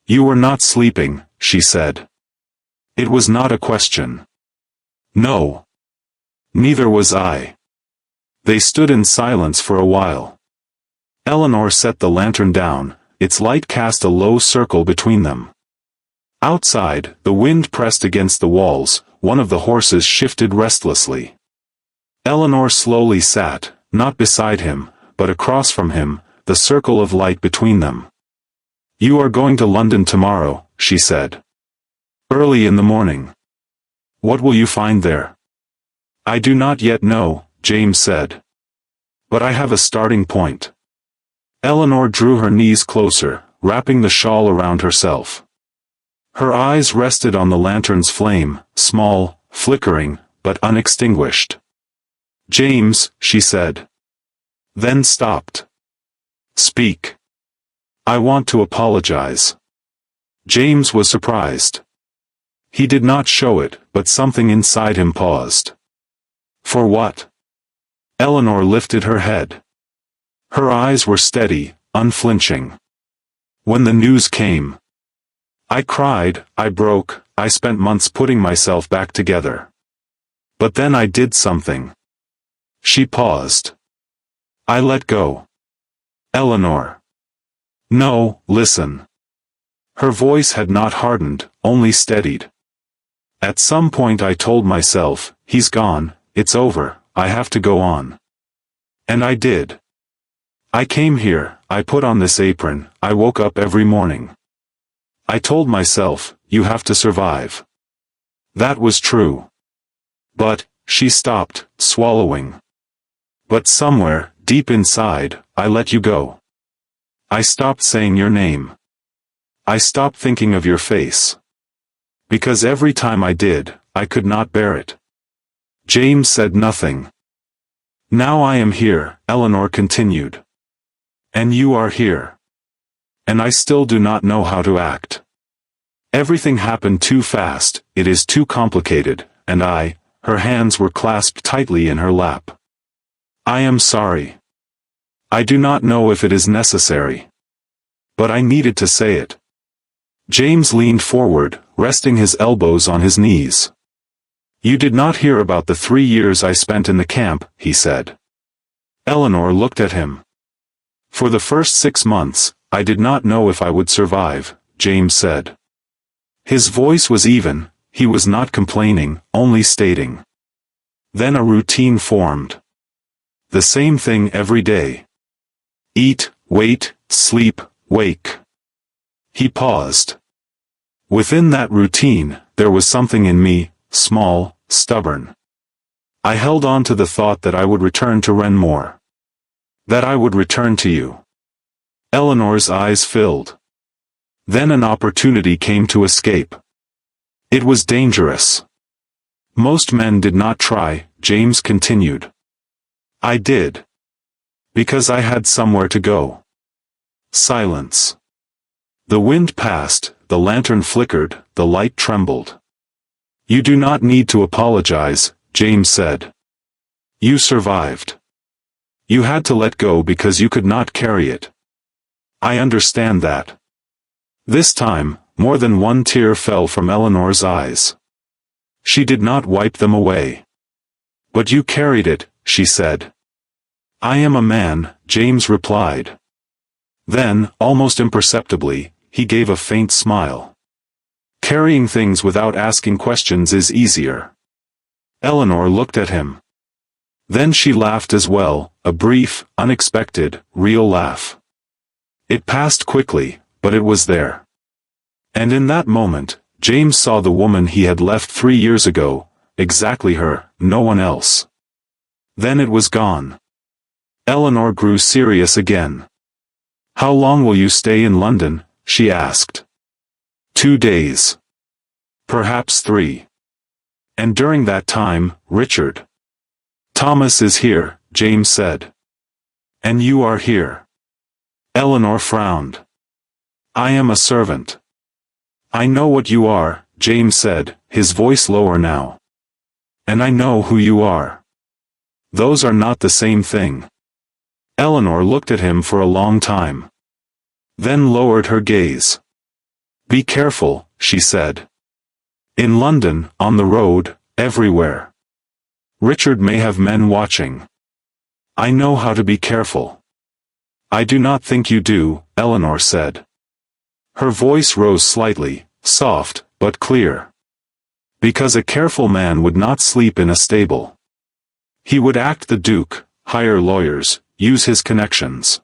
You were not sleeping, she said. It was not a question. No. Neither was I. They stood in silence for a while. Eleanor set the lantern down, its light cast a low circle between them. Outside, the wind pressed against the walls, one of the horses shifted restlessly. Eleanor slowly sat, not beside him, but across from him, the circle of light between them. You are going to London tomorrow, she said. Early in the morning. What will you find there? I do not yet know, James said. But I have a starting point. Eleanor drew her knees closer, wrapping the shawl around herself. Her eyes rested on the lantern's flame, small, flickering, but unextinguished. James, she said. Then stopped. Speak. I want to apologize. James was surprised. He did not show it, but something inside him paused. For what? Eleanor lifted her head. Her eyes were steady, unflinching. When the news came. I cried, I broke, I spent months putting myself back together. But then I did something. She paused. I let go. Eleanor. No, listen. Her voice had not hardened, only steadied. At some point I told myself, he's gone, it's over, I have to go on. And I did. I came here, I put on this apron, I woke up every morning. I told myself, you have to survive. That was true. But, she stopped, swallowing. But somewhere, deep inside, I let you go. I stopped saying your name. I stopped thinking of your face. Because every time I did, I could not bear it. James said nothing. Now I am here, Eleanor continued. And you are here. And I still do not know how to act. Everything happened too fast, it is too complicated, and her hands were clasped tightly in her lap. I am sorry. I do not know if it is necessary. But I needed to say it. James leaned forward, resting his elbows on his knees. You did not hear about the 3 years I spent in the camp, he said. Eleanor looked at him. For the first 6 months, I did not know if I would survive, James said. His voice was even, he was not complaining, only stating. Then a routine formed. The same thing every day. Eat, wait, sleep, wake. He paused. Within that routine, there was something in me, small, stubborn. I held on to the thought that I would return to Renmore. That I would return to you. Eleanor's eyes filled. Then an opportunity came to escape. It was dangerous. Most men did not try, James continued. I did. Because I had somewhere to go. Silence. The wind passed, the lantern flickered, the light trembled. You do not need to apologize, James said. You survived. You had to let go because you could not carry it. I understand that. This time, more than one tear fell from Eleanor's eyes. She did not wipe them away. But you carried it, she said. I am a man, James replied. Then, almost imperceptibly, he gave a faint smile. Carrying things without asking questions is easier. Eleanor looked at him. Then she laughed as well, a brief, unexpected, real laugh. It passed quickly, but it was there. And in that moment, James saw the woman he had left 3 years ago, exactly her, no one else. Then it was gone. Eleanor grew serious again. How long will you stay in London? She asked. 2 days. Perhaps 3. And during that time, Richard. Thomas is here, James said. And you are here. Eleanor frowned. I am a servant. I know what you are, James said, his voice lower now. And I know who you are. Those are not the same thing. Eleanor looked at him for a long time. Then lowered her gaze. Be careful, she said. In London, on the road, everywhere. Richard may have men watching. I know how to be careful. I do not think you do, Eleanor said. Her voice rose slightly, soft, but clear. Because a careful man would not sleep in a stable. He would act the duke, hire lawyers, use his connections.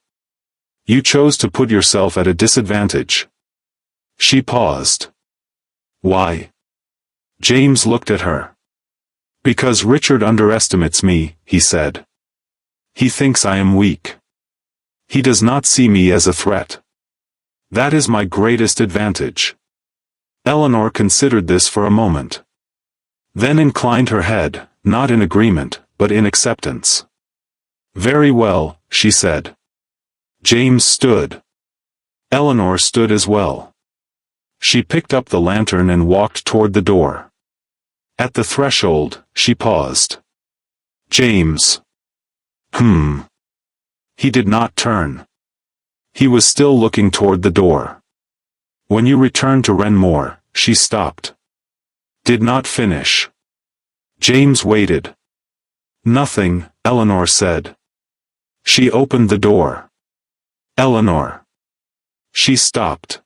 You chose to put yourself at a disadvantage. She paused. Why? James looked at her. Because Richard underestimates me, he said. He thinks I am weak. He does not see me as a threat. That is my greatest advantage. Eleanor considered this for a moment. Then inclined her head, not in agreement, but in acceptance. Very well, she said. James stood. Eleanor stood as well. She picked up the lantern and walked toward the door. At the threshold, she paused. James. He did not turn. He was still looking toward the door. When you returned to Renmore, she stopped. Did not finish. James waited. Nothing, Eleanor said. She opened the door. Eleanor. She stopped.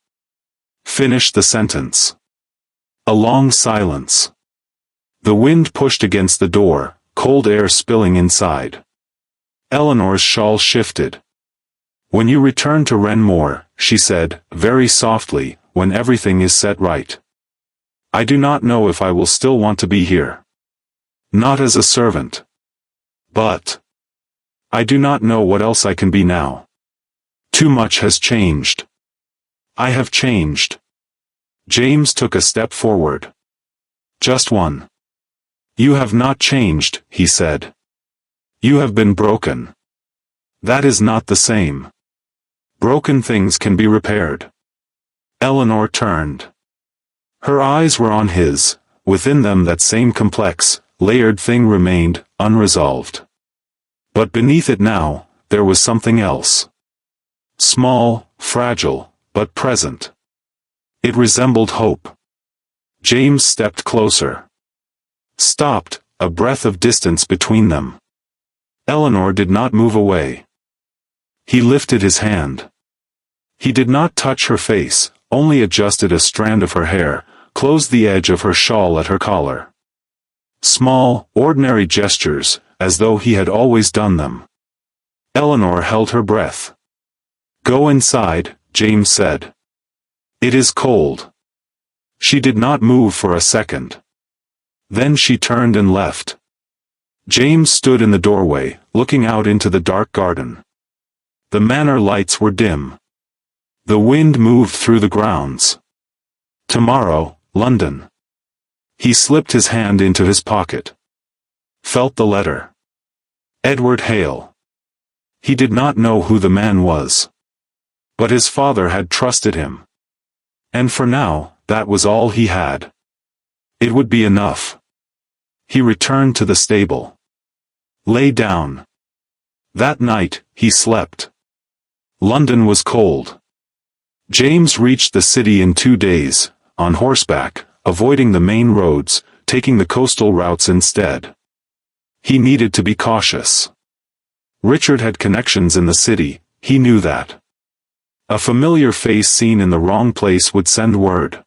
Finish the sentence. A long silence. The wind pushed against the door, cold air spilling inside. Eleanor's shawl shifted. When you return to Renmore, she said, very softly, when everything is set right. I do not know if I will still want to be here. Not as a servant. But I do not know what else I can be now. Too much has changed. I have changed. James took a step forward. Just one. You have not changed, he said. You have been broken. That is not the same. Broken things can be repaired. Eleanor turned. Her eyes were on his. Within them that same complex, layered thing remained, unresolved. But beneath it now, there was something else. Small, fragile, but present. It resembled hope. James stepped closer. Stopped, a breath of distance between them. Eleanor did not move away. He lifted his hand. He did not touch her face, only adjusted a strand of her hair, closed the edge of her shawl at her collar. Small, ordinary gestures, as though he had always done them. Eleanor held her breath. "Go inside," James said. "It is cold." She did not move for a second. Then she turned and left. James stood in the doorway, looking out into the dark garden. The manor lights were dim. The wind moved through the grounds. Tomorrow, London. He slipped his hand into his pocket. Felt the letter. Edward Hale. He did not know who the man was. But his father had trusted him. And for now, that was all he had. It would be enough. He returned to the stable. Lay down. That night, he slept. London was cold. James reached the city in 2 days, on horseback, avoiding the main roads, taking the coastal routes instead. He needed to be cautious. Richard had connections in the city, he knew that. A familiar face seen in the wrong place would send word.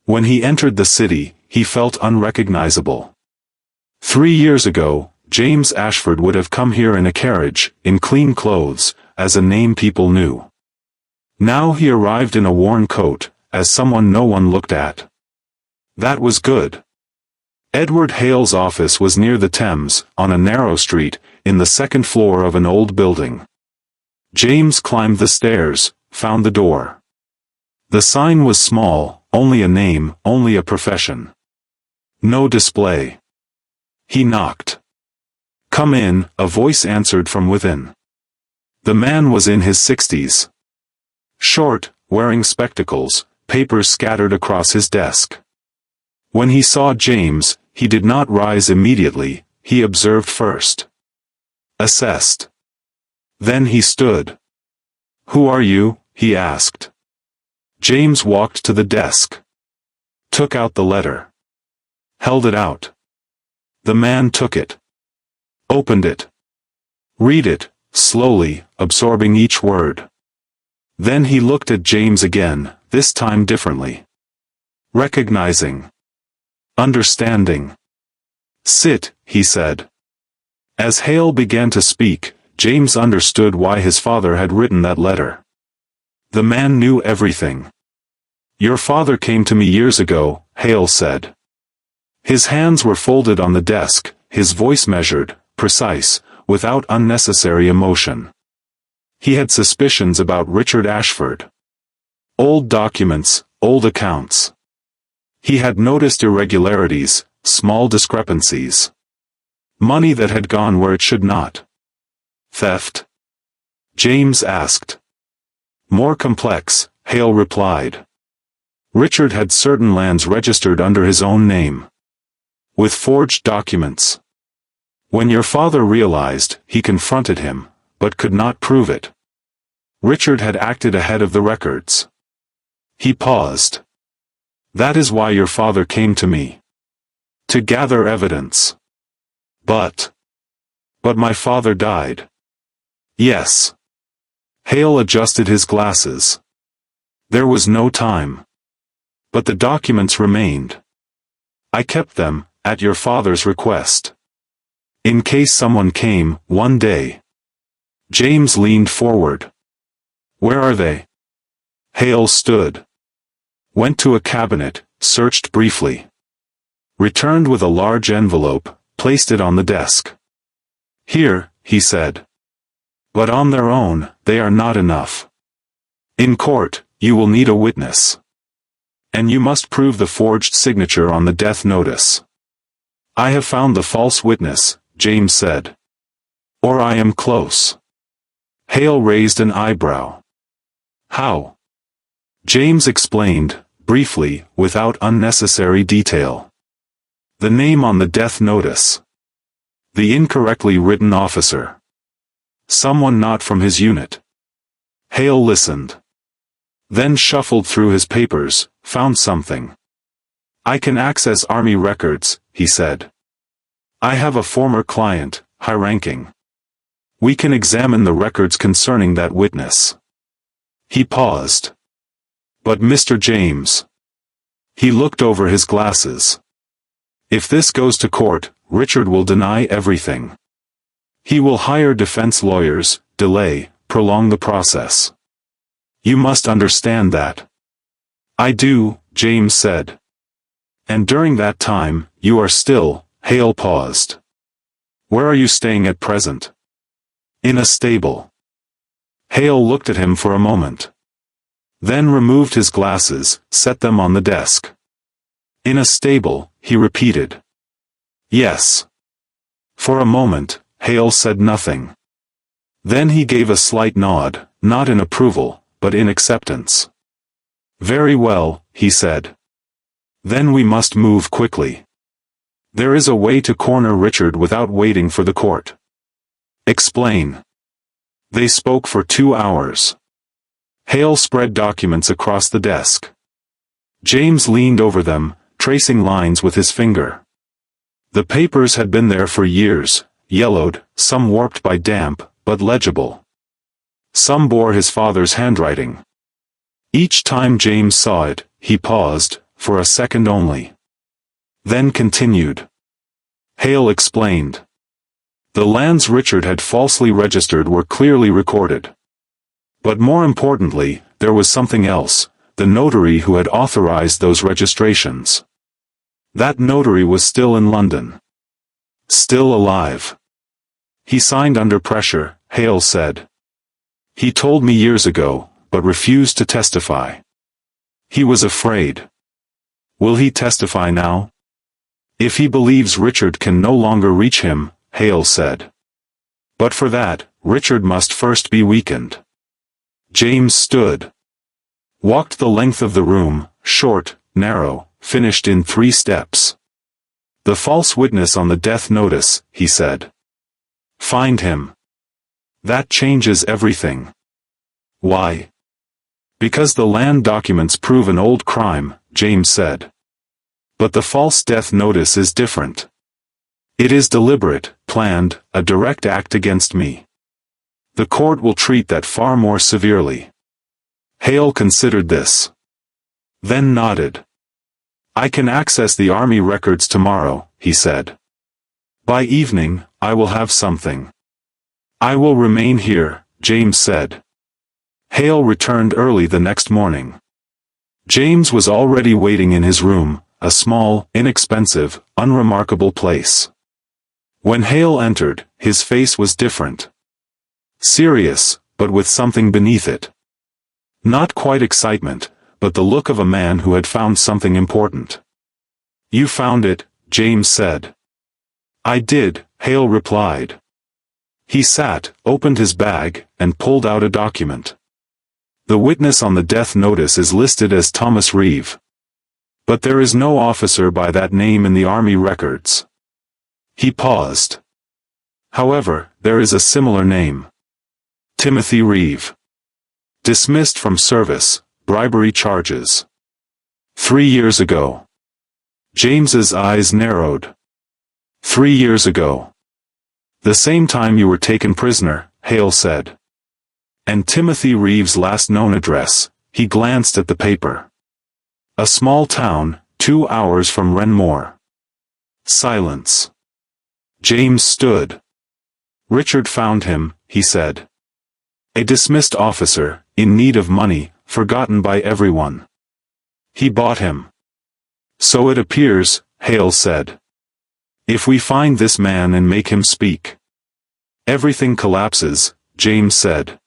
When he entered the city, he felt unrecognizable. 3 years ago, James Ashford would have come here in a carriage, in clean clothes, as a name people knew. Now he arrived in a worn coat, as someone no one looked at. That was good. Edward Hale's office was near the Thames, on a narrow street, in the second floor of an old building. James climbed the stairs, found the door. The sign was small, only a name, only a profession. No display. He knocked. "Come in," a voice answered from within. The man was in his 60s. Short, wearing spectacles, papers scattered across his desk. When he saw James, he did not rise immediately, he observed first. Assessed. Then he stood. "Who are you?" he asked. James walked to the desk. Took out the letter. Held it out. The man took it. Opened it. Read it, slowly, absorbing each word. Then he looked at James again, this time differently. Recognizing. Understanding. "Sit," he said. As Hale began to speak, James understood why his father had written that letter. The man knew everything. "Your father came to me years ago," Hale said. His hands were folded on the desk, his voice measured, precise, without unnecessary emotion. He had suspicions about Richard Ashford. Old documents, old accounts. He had noticed irregularities, small discrepancies. Money that had gone where it should not. Theft? James asked. More complex, Hale replied. Richard had certain lands registered under his own name. With forged documents. When your father realized, he confronted him, but could not prove it. Richard had acted ahead of the records. He paused. That is why your father came to me. To gather evidence. But my father died. Yes. Hale adjusted his glasses. There was no time. But the documents remained. I kept them, at your father's request. In case someone came, one day. James leaned forward. Where are they? Hale stood. Went to a cabinet, searched briefly. Returned with a large envelope, placed it on the desk. Here, he said. But on their own, they are not enough. In court, you will need a witness. And you must prove the forged signature on the death notice. I have found the false witness, James said. Or I am close. Hale raised an eyebrow. How? James explained, briefly, without unnecessary detail. The name on the death notice. The incorrectly written officer. Someone not from his unit. Hale listened. Then shuffled through his papers, found something. I can access Army records, he said. I have a former client, high-ranking. We can examine the records concerning that witness. He paused. But Mr. James. He looked over his glasses. If this goes to court, Richard will deny everything. He will hire defense lawyers, delay, prolong the process. You must understand that. I do, James said. And during that time, you are still, Hale paused. Where are you staying at present? In a stable. Hale looked at him for a moment. Then removed his glasses, set them on the desk. In a stable, he repeated. Yes. For a moment, Hale said nothing. Then he gave a slight nod, not in approval, but in acceptance. Very well, he said. Then we must move quickly. There is a way to corner Richard without waiting for the court. Explain. They spoke for 2 hours. Hale spread documents across the desk. James leaned over them, tracing lines with his finger. The papers had been there for years, yellowed, some warped by damp, but legible. Some bore his father's handwriting. Each time James saw it, he paused, for a second only. Then continued. Hale explained. The lands Richard had falsely registered were clearly recorded. But more importantly, there was something else, the notary who had authorized those registrations. That notary was still in London. Still alive. He signed under pressure, Hale said. He told me years ago, but refused to testify. He was afraid. Will he testify now? If he believes Richard can no longer reach him, Hale said. But for that, Richard must first be weakened. James stood. Walked the length of the room, short, narrow, finished in 3 steps. The false witness on the death notice, he said. Find him. That changes everything. Why? Because the land documents prove an old crime, James said. But the false death notice is different. It is deliberate, planned, a direct act against me. The court will treat that far more severely. Hale considered this. Then nodded. I can access the Army records tomorrow, he said. By evening, I will have something. I will remain here, James said. Hale returned early the next morning. James was already waiting in his room, a small, inexpensive, unremarkable place. When Hale entered, his face was different. Serious, but with something beneath it. Not quite excitement, but the look of a man who had found something important. You found it, James said. I did, Hale replied. He sat, opened his bag, and pulled out a document. The witness on the death notice is listed as Thomas Reeve. But there is no officer by that name in the Army records. He paused. However, there is a similar name. Timothy Reeve. Dismissed from service, bribery charges. 3 years ago. James's eyes narrowed. 3 years ago. The same time you were taken prisoner, Hale said. And Timothy Reeve's last known address, he glanced at the paper. A small town, 2 hours from Renmore. Silence. James stood. Richard found him, he said. A dismissed officer, in need of money, forgotten by everyone. He bought him. So it appears, Hale said. If we find this man and make him speak. Everything collapses, James said.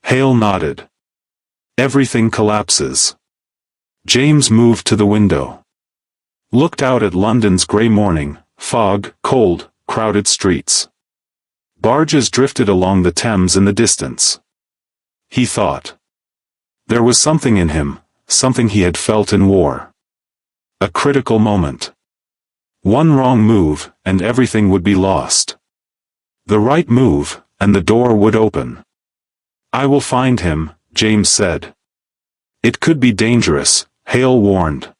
Hale nodded. Everything collapses. James moved to the window. Looked out at London's grey morning, fog, cold, crowded streets. Barges drifted along the Thames in the distance. He thought. There was something in him, something he had felt in war. A critical moment. One wrong move, and everything would be lost. The right move, and the door would open. "I will find him," James said. "It could be dangerous," Hale warned.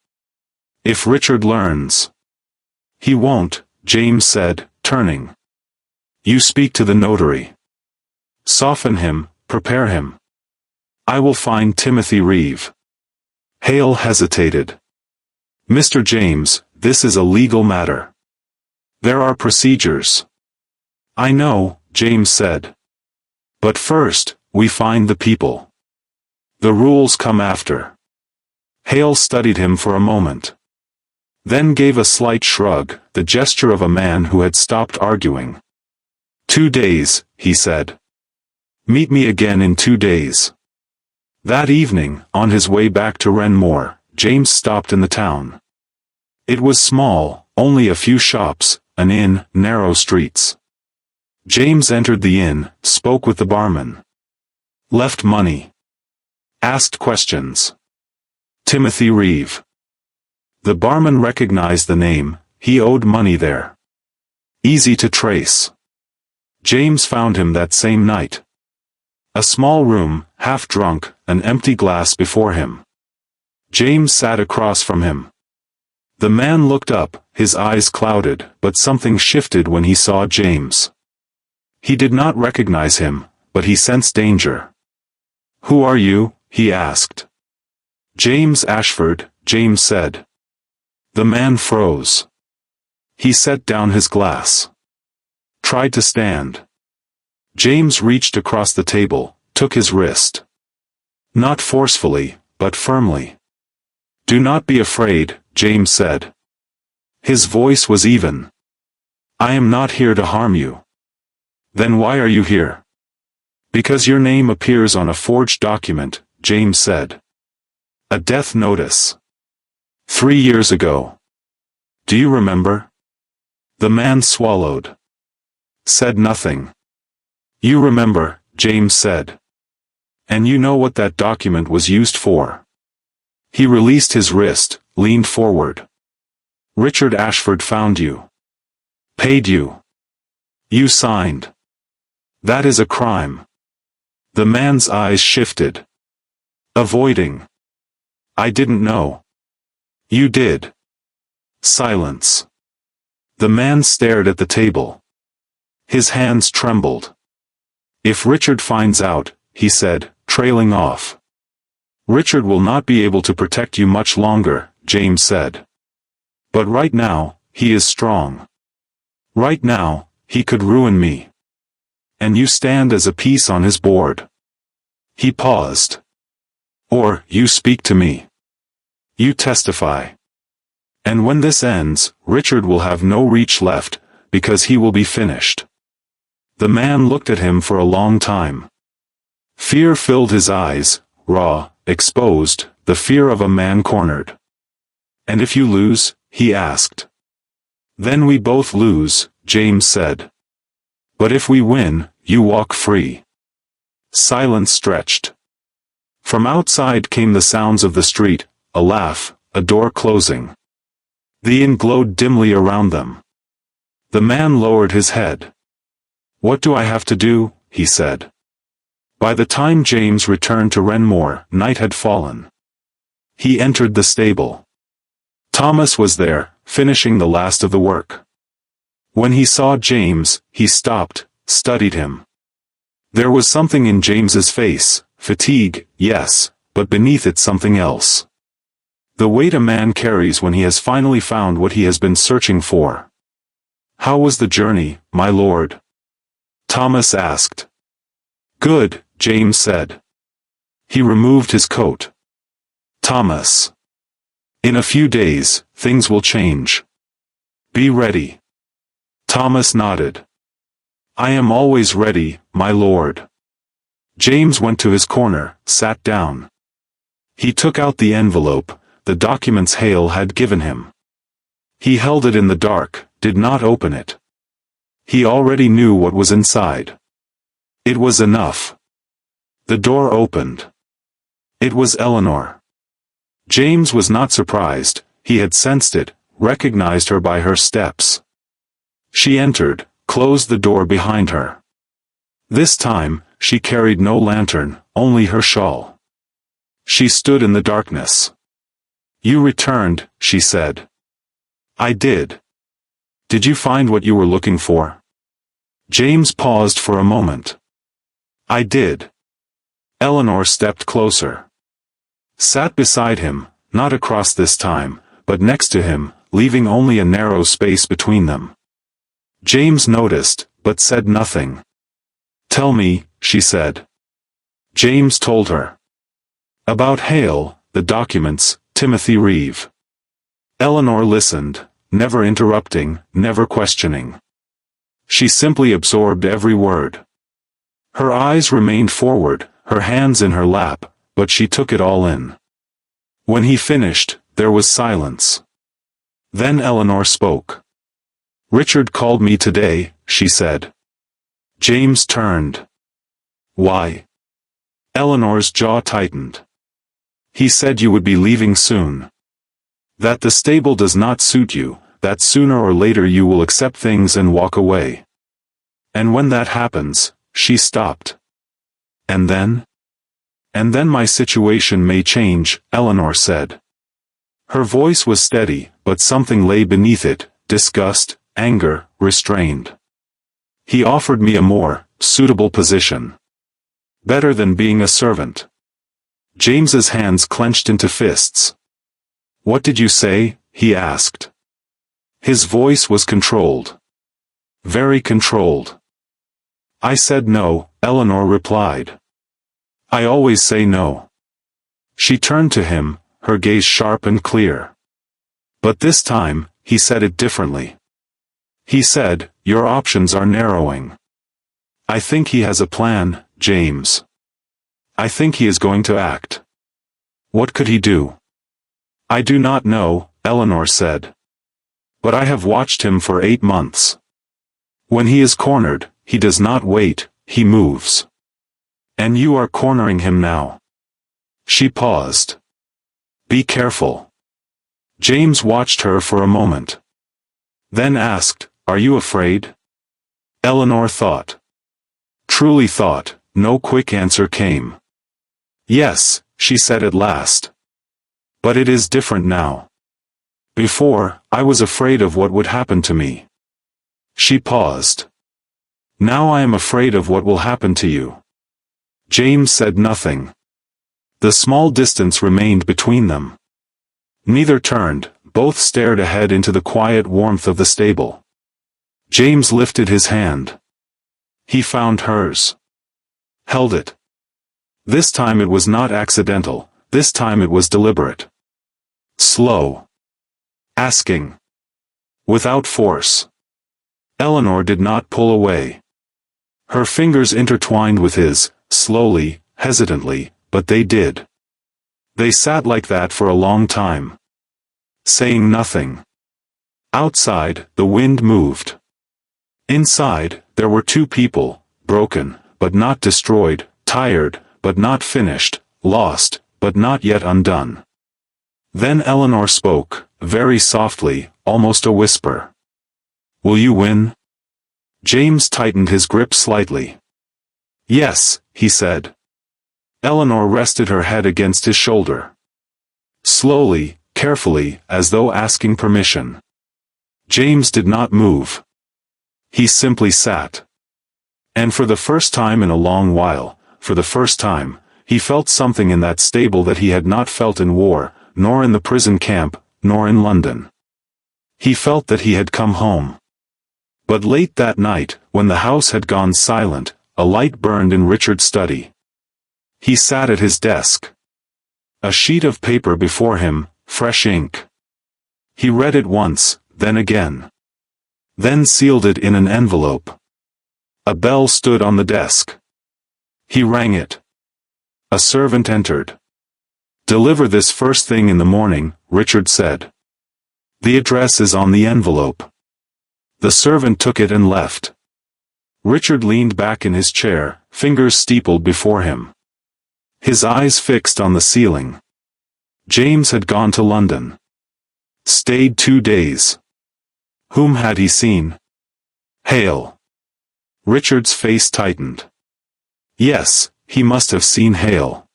"If Richard learns." "He won't," James said, turning. "You speak to the notary. Soften him, prepare him. I will find Timothy Reeve." Hale hesitated. "Mr. James, this is a legal matter. There are procedures." "I know," James said. "But first, we find the people. The rules come after." Hale studied him for a moment. Then gave a slight shrug, the gesture of a man who had stopped arguing. "2 days," he said. "Meet me again in 2 days." That evening, on his way back to Renmore, James stopped in the town. It was small, only a few shops, an inn, narrow streets. James entered the inn, spoke with the barman. Left money. Asked questions. Timothy Reeve. The barman recognized the name, he owed money there. Easy to trace. James found him that same night. A small room, half drunk, an empty glass before him. James sat across from him. The man looked up, his eyes clouded, but something shifted when he saw James. He did not recognize him, but he sensed danger. "Who are you?" he asked. "James Ashford," James said. The man froze. He set down his glass. Tried to stand. James reached across the table, took his wrist. Not forcefully, but firmly. "Do not be afraid," James said. His voice was even. "I am not here to harm you." "Then why are you here?" "Because your name appears on a forged document," James said. "A death notice. 3 years ago. Do you remember?" The man swallowed. Said nothing. "You remember," James said. "And you know what that document was used for." He released his wrist, leaned forward. "Richard Ashford found you. Paid you. You signed. That is a crime." The man's eyes shifted. Avoiding. "I didn't know." "You did." Silence. The man stared at the table. His hands trembled. "If Richard finds out," he said, trailing off. "Richard will not be able to protect you much longer," James said. "But right now, he is strong. Right now, he could ruin me. And you stand as a piece on his board." He paused. "Or, you speak to me. You testify. And when this ends, Richard will have no reach left, because he will be finished." The man looked at him for a long time. Fear filled his eyes, raw, exposed, the fear of a man cornered. "And if you lose?" he asked. "Then we both lose," James said. "But if we win, you walk free." Silence stretched. From outside came the sounds of the street, a laugh, a door closing. The inn glowed dimly around them. The man lowered his head. "What do I have to do?" he said. By the time James returned to Renmore, night had fallen. He entered the stable. Thomas was there, finishing the last of the work. When he saw James, he stopped, studied him. There was something in James's face, fatigue, yes, but beneath it something else. The weight a man carries when he has finally found what he has been searching for. "How was the journey, my lord?" Thomas asked. "Good," James said. He removed his coat. "Thomas. In a few days, things will change. Be ready." Thomas nodded. "I am always ready, my lord." James went to his corner, sat down. He took out the envelope, the documents Hale had given him. He held it in the dark, did not open it. He already knew what was inside. It was enough. The door opened. It was Eleanor. James was not surprised. He had sensed it, recognized her by her steps. She entered, closed the door behind her. This time, she carried no lantern, only her shawl. She stood in the darkness. "You returned," she said. "I did. Did you find what you were looking for?" James paused for a moment. "I did." Eleanor stepped closer. Sat beside him, not across this time, but next to him, leaving only a narrow space between them. James noticed, but said nothing. "Tell me," she said. James told her. About Hale, the documents, Timothy Reeve. Eleanor listened, never interrupting, never questioning. She simply absorbed every word. Her eyes remained forward, her hands in her lap, but she took it all in. When he finished, there was silence. Then Eleanor spoke. "Richard called me today," she said. James turned. "Why?" Eleanor's jaw tightened. "He said you would be leaving soon. That the stable does not suit you, that sooner or later you will accept things and walk away. And when that happens," she stopped. "And then?" "And then my situation may change," Eleanor said. Her voice was steady, but something lay beneath it, disgust, anger, restrained. "He offered me a more suitable position. Better than being a servant." James's hands clenched into fists. "What did you say?" he asked. His voice was controlled. Very controlled. "I said no," Eleanor replied. "I always say no." She turned to him, her gaze sharp and clear. But this time, he said it differently. He said, "Your options are narrowing. I think he has a plan, James. I think he is going to act." "What could he do?" "I do not know," Eleanor said. "But I have watched him for 8 months. When he is cornered, he does not wait, he moves. And you are cornering him now." She paused. "Be careful." James watched her for a moment. Then asked, "Are you afraid?" Eleanor thought. Truly thought, no quick answer came. "Yes," she said at last. "But it is different now. Before, I was afraid of what would happen to me." She paused. "Now I am afraid of what will happen to you." James said nothing. The small distance remained between them. Neither turned, both stared ahead into the quiet warmth of the stable. James lifted his hand. He found hers. Held it. This time it was not accidental, this time it was deliberate. Slow. Asking. Without force. Eleanor did not pull away. Her fingers intertwined with his, slowly, hesitantly, but they did. They sat like that for a long time. Saying nothing. Outside, the wind moved. Inside, there were 2 people, broken, but not destroyed, tired, but not finished, lost, but not yet undone. Then Eleanor spoke, very softly, almost a whisper. "Will you win?" James tightened his grip slightly. "Yes," he said. Eleanor rested her head against his shoulder. Slowly, carefully, as though asking permission. James did not move. He simply sat. And for the first time in a long while, for the first time, he felt something in that stable that he had not felt in war, nor in the prison camp, nor in London. He felt that he had come home. But late that night, when the house had gone silent, a light burned in Richard's study. He sat at his desk. A sheet of paper before him, fresh ink. He read it once, then again. Then sealed it in an envelope. A bell stood on the desk. He rang it. A servant entered. "Deliver this first thing in the morning," Richard said. "The address is on the envelope." The servant took it and left. Richard leaned back in his chair, fingers steepled before him. His eyes fixed on the ceiling. James had gone to London. Stayed 2 days. Whom had he seen? Hale. Richard's face tightened. Yes, he must have seen Hale.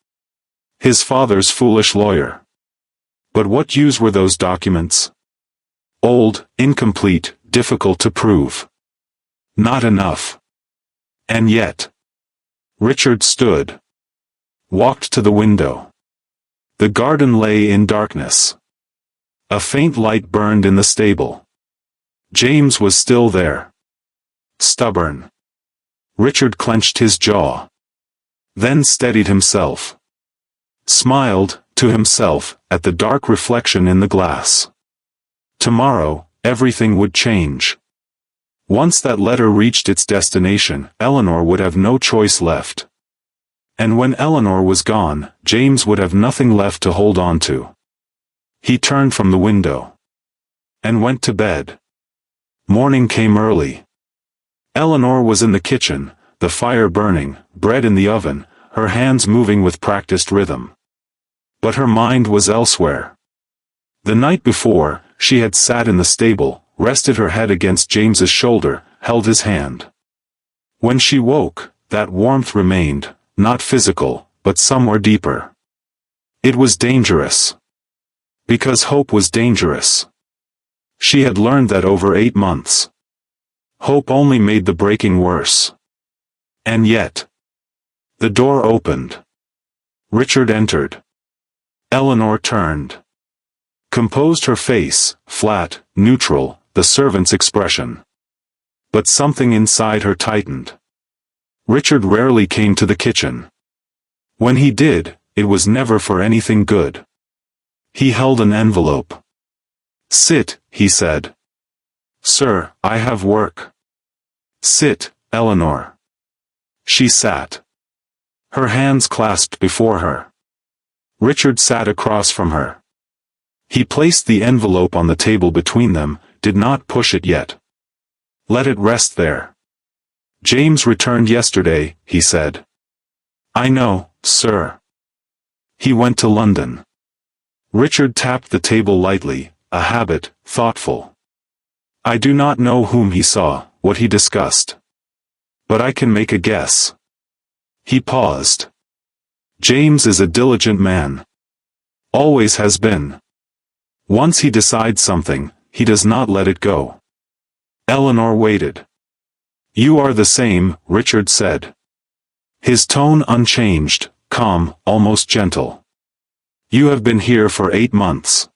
His father's foolish lawyer. But what use were those documents? Old, incomplete, difficult to prove. Not enough. And yet. Richard stood. Walked to the window. The garden lay in darkness. A faint light burned in the stable. James was still there. Stubborn. Richard clenched his jaw. Then steadied himself. Smiled, to himself, at the dark reflection in the glass. Tomorrow, everything would change. Once that letter reached its destination, Eleanor would have no choice left. And when Eleanor was gone, James would have nothing left to hold on to. He turned from the window. And went to bed. Morning came early. Eleanor was in the kitchen, the fire burning, bread in the oven, her hands moving with practiced rhythm. But her mind was elsewhere. The night before, she had sat in the stable, rested her head against James's shoulder, held his hand. When she woke, that warmth remained, not physical, but somewhere deeper. It was dangerous. Because hope was dangerous. She had learned that over 8 months. Hope only made the breaking worse. And yet. The door opened. Richard entered. Eleanor turned. Composed her face, flat, neutral, the servant's expression. But something inside her tightened. Richard rarely came to the kitchen. When he did, it was never for anything good. He held an envelope. Sit, he said. Sir, I have work. Sit, Eleanor. She sat. Her hands clasped before her. Richard sat across from her. He placed the envelope on the table between them, did not push it yet. Let it rest there. James returned yesterday, he said. I know, sir. He went to London. Richard tapped the table lightly, a habit, thoughtful. I do not know whom he saw, what he discussed. But I can make a guess. He paused. James is a diligent man. Always has been. Once he decides something, he does not let it go. Eleanor waited. You are the same, Richard said. His tone unchanged, calm, almost gentle. You have been here for 8 months.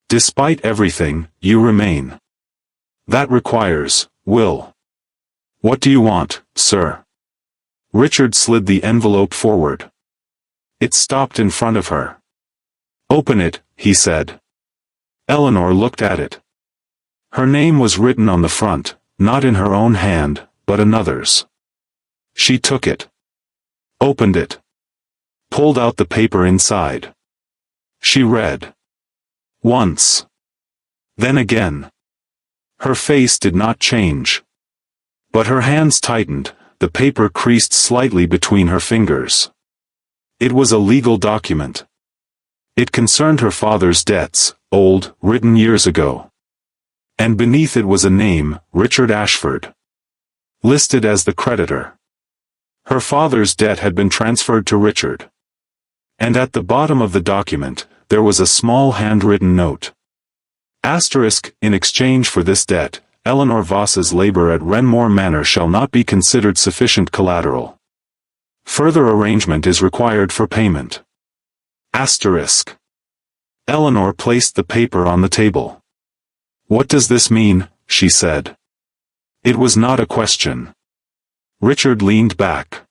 Despite everything, you remain. That requires will. What do you want, sir? Richard slid the envelope forward. It stopped in front of her. Open it, he said. Eleanor looked at it. Her name was written on the front, not in her own hand, but another's. She took it. Opened it. Pulled out the paper inside. She read. Once. Then again. Her face did not change. But her hands tightened, the paper creased slightly between her fingers. It was a legal document. It concerned her father's debts, old, written years ago. And beneath it was a name, Richard Ashford. Listed as the creditor. Her father's debt had been transferred to Richard. And at the bottom of the document, there was a small handwritten note. Asterisk, in exchange for this debt, Eleanor Voss's labor at Renmore Manor shall not be considered sufficient collateral. Further arrangement is required for payment. Asterisk. Eleanor placed the paper on the table. What does this mean? She said. It was not a question. Richard leaned back.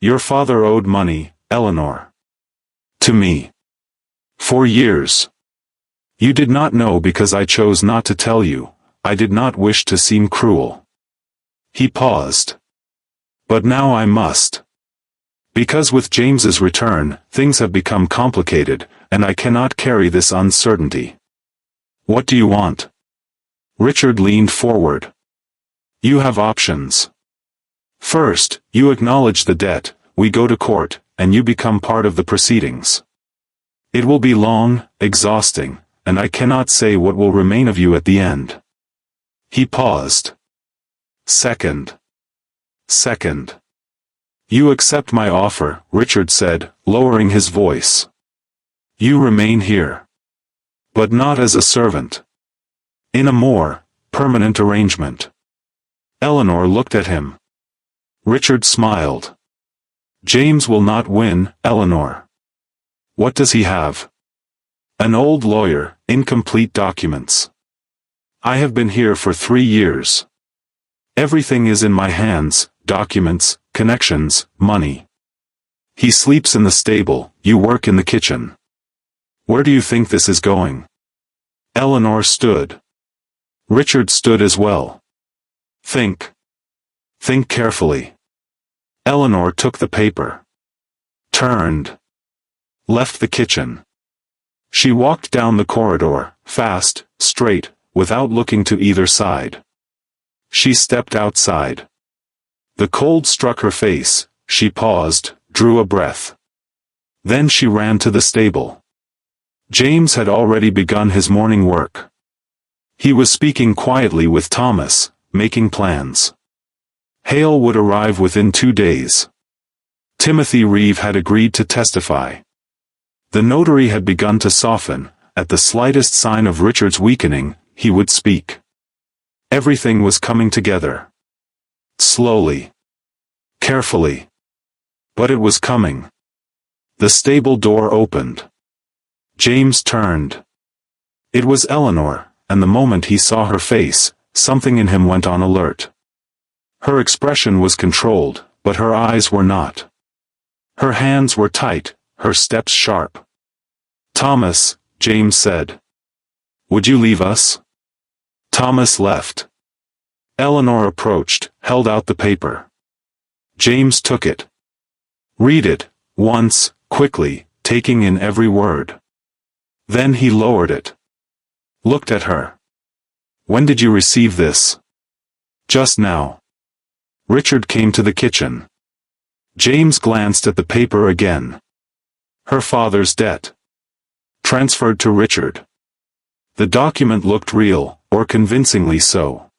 Your father owed money, Eleanor. To me. For years. You did not know because I chose not to tell you. I did not wish to seem cruel. He paused. But now I must. Because with James's return, things have become complicated, and I cannot carry this uncertainty. What do you want? Richard leaned forward. You have options. First, you acknowledge the debt, we go to court, and you become part of the proceedings. It will be long, exhausting, and I cannot say what will remain of you at the end." He paused. Second. "You accept my offer," Richard said, lowering his voice. "You remain here. But not as a servant. In a more permanent arrangement." Eleanor looked at him. Richard smiled. "James will not win, Eleanor." "What does he have?" "An old lawyer, incomplete documents. I have been here for 3 years. Everything is in my hands, documents, connections, money. He sleeps in the stable, you work in the kitchen. Where do you think this is going?" Eleanor stood. Richard stood as well. Think carefully." Eleanor took the paper. Turned. Left the kitchen. She walked down the corridor, fast, straight, without looking to either side. She stepped outside. The cold struck her face, she paused, drew a breath. Then she ran to the stable. James had already begun his morning work. He was speaking quietly with Thomas, making plans. Hale would arrive within 2 days. Timothy Reeve had agreed to testify. The notary had begun to soften. At the slightest sign of Richard's weakening, he would speak. Everything was coming together. Slowly. Carefully. But it was coming. The stable door opened. James turned. It was Eleanor, and the moment he saw her face, something in him went on alert. Her expression was controlled, but her eyes were not. Her hands were tight, her steps sharp. "Thomas," James said. "Would you leave us?" Thomas left. Eleanor approached, held out the paper. James took it. "Read it," once, quickly, taking in every word. Then he lowered it. Looked at her. "When did you receive this?" "Just now." Richard came to the kitchen. James glanced at the paper again. Her father's debt. Transferred to Richard. The document looked real, or convincingly so.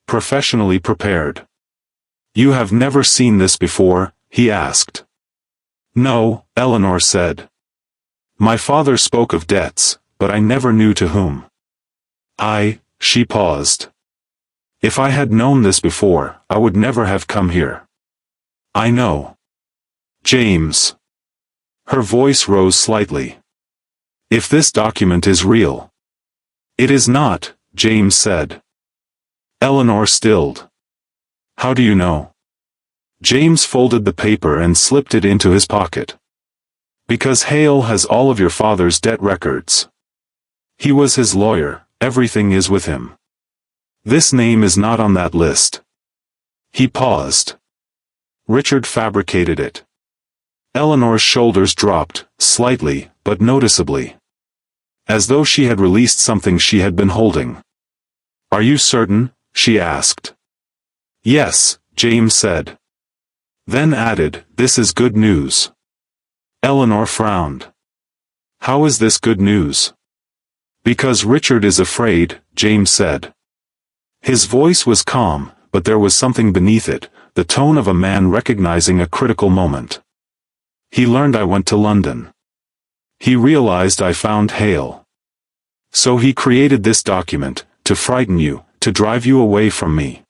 Professionally prepared. "You have never seen this before?" he asked. "No," Eleanor said. "My father spoke of debts, but I never knew to whom." She paused. "If I had known this before, I would never have come here." "I know." "James." Her voice rose slightly. "If this document is real." "It is not," James said. Eleanor stilled. "How do you know?" James folded the paper and slipped it into his pocket. "Because Hale has all of your father's debt records. He was his lawyer, everything is with him. This name is not on that list." He paused. Richard fabricated it. Eleanor's shoulders dropped, slightly, but noticeably. As though she had released something she had been holding. "Are you certain?" she asked. "Yes," James said. Then added, "This is good news." Eleanor frowned. "How is this good news?" "Because Richard is afraid," James said. His voice was calm, but there was something beneath it, the tone of a man recognizing a critical moment. "He learned I went to London. He realized I found Hale. So he created this document, to frighten you, to drive you away from me."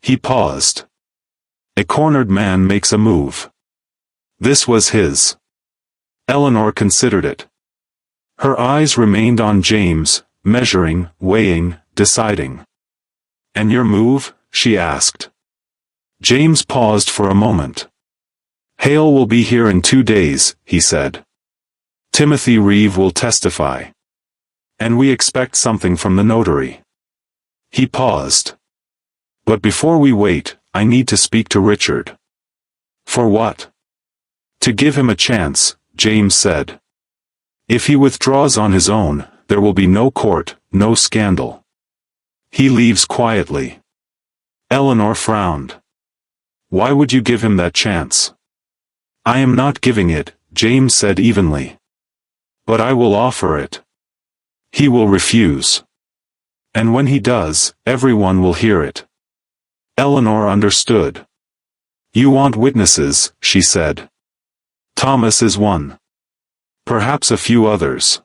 He paused. A cornered man makes a move. This was his. Eleanor considered it. Her eyes remained on James, measuring, weighing, deciding. "And your move?" she asked. James paused for a moment. "Hale will be here in 2 days," he said. "Timothy Reeve will testify. And we expect something from the notary." He paused. "But before we wait, I need to speak to Richard." "For what?" "To give him a chance," James said. "If he withdraws on his own, there will be no court, no scandal. He leaves quietly." Eleanor frowned. "Why would you give him that chance?" I am not giving it, James said evenly. But I will offer it. He will refuse. And when he does, everyone will hear it. Eleanor understood. You want witnesses, she said. Thomas is one. Perhaps a few others.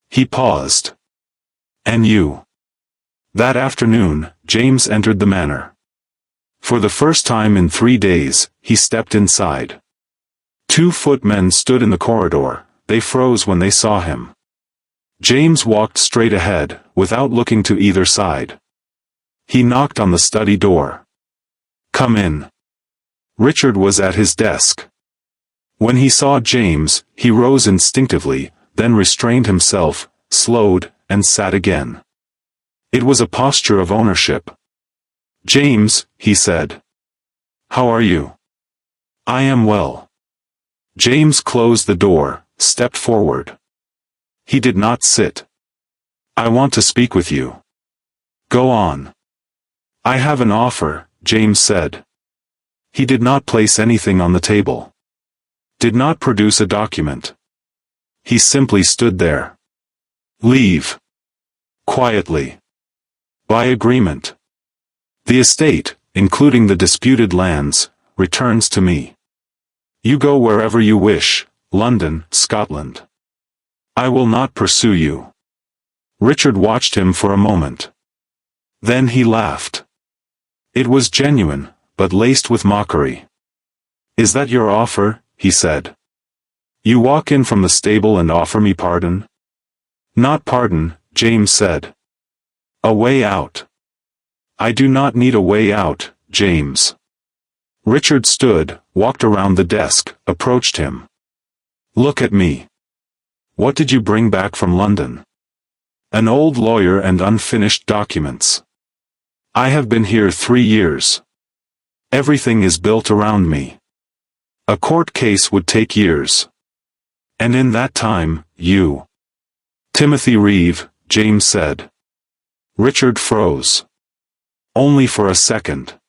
He paused. And you? That afternoon, James entered the manor. For the first time in 3 days, he stepped inside. 2 footmen stood in the corridor. They froze when they saw him. James walked straight ahead, without looking to either side. He knocked on the study door. Come in. Richard was at his desk. When he saw James, he rose instinctively, then restrained himself, slowed, and sat again. It was a posture of ownership. James, he said. How are you? I am well. James closed the door, stepped forward. He did not sit. I want to speak with you. Go on. I have an offer, James said. He did not place anything on the table. Did not produce a document. He simply stood there. Leave. Quietly. By agreement. The estate, including the disputed lands, returns to me. You go wherever you wish, London, Scotland. I will not pursue you. Richard watched him for a moment. Then he laughed. It was genuine, but laced with mockery. Is that your offer? He said. You walk in from the stable and offer me pardon? Not pardon, James said. A way out. I do not need a way out, James. Richard stood, walked around the desk, approached him. Look at me. What did you bring back from London? An old lawyer and unfinished documents. I have been here 3 years. Everything is built around me. A court case would take years. And in that time, you. Timothy Reeve, James said. Richard froze. Only for a second.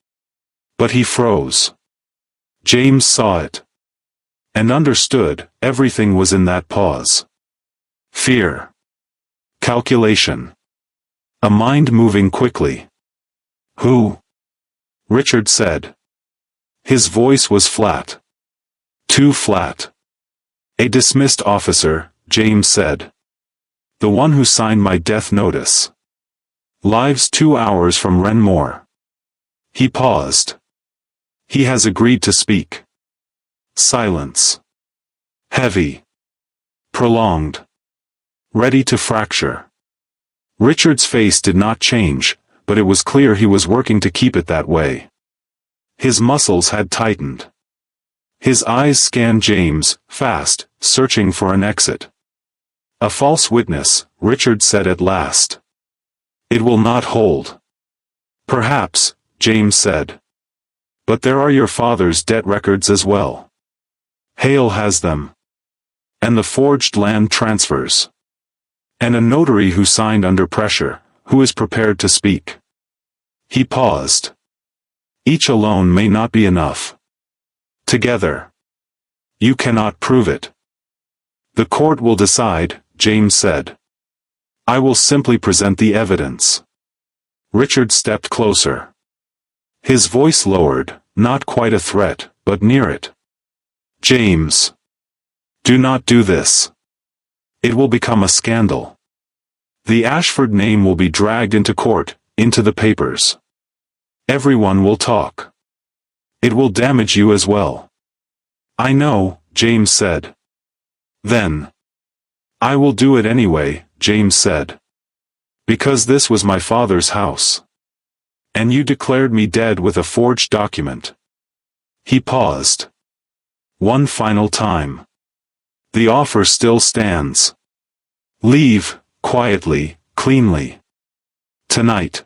But he froze. James saw it. And understood, everything was in that pause. Fear. Calculation. A mind moving quickly. Who? Richard said. His voice was flat. Too flat. A dismissed officer, James said. The one who signed my death notice. Lives 2 hours from Renmore. He paused. He has agreed to speak. Silence. Heavy. Prolonged. Ready to fracture. Richard's face did not change, but it was clear he was working to keep it that way. His muscles had tightened. His eyes scanned James, fast, searching for an exit. A false witness, Richard said at last. It will not hold. Perhaps, James said. But there are your father's debt records as well. Hale has them. And the forged land transfers. And a notary who signed under pressure, who is prepared to speak. He paused. Each alone may not be enough. Together. You cannot prove it. The court will decide, James said. I will simply present the evidence. Richard stepped closer. His voice lowered, not quite a threat, but near it. James. Do not do this. It will become a scandal. The Ashford name will be dragged into court, into the papers. Everyone will talk. It will damage you as well. I know, James said. Then. I will do it anyway, James said. Because this was my father's house. And you declared me dead with a forged document. He paused. One final time. The offer still stands. Leave, quietly, cleanly. Tonight.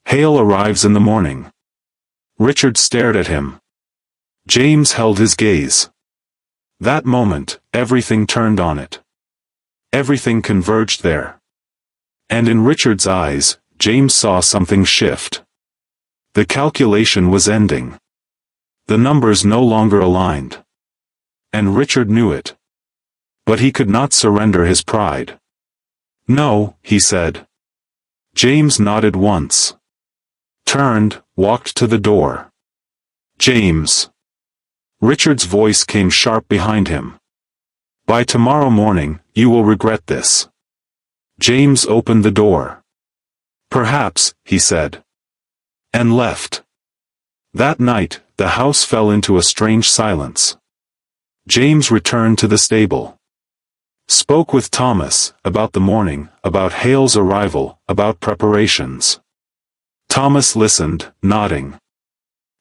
Hale arrives in the morning. Richard stared at him. James held his gaze. That moment, everything turned on it. Everything converged there. And in Richard's eyes, James saw something shift. The calculation was ending. The numbers no longer aligned. and Richard knew it. But he could not surrender his pride. "No," he said. James nodded once. Turned, walked to the door. "James." Richard's voice came sharp behind him. "By tomorrow morning, you will regret this." James opened the door. "Perhaps," he said. And left. That night, the house fell into a strange silence. James returned to the stable. Spoke with Thomas, about the morning, about Hale's arrival, about preparations. Thomas listened, nodding.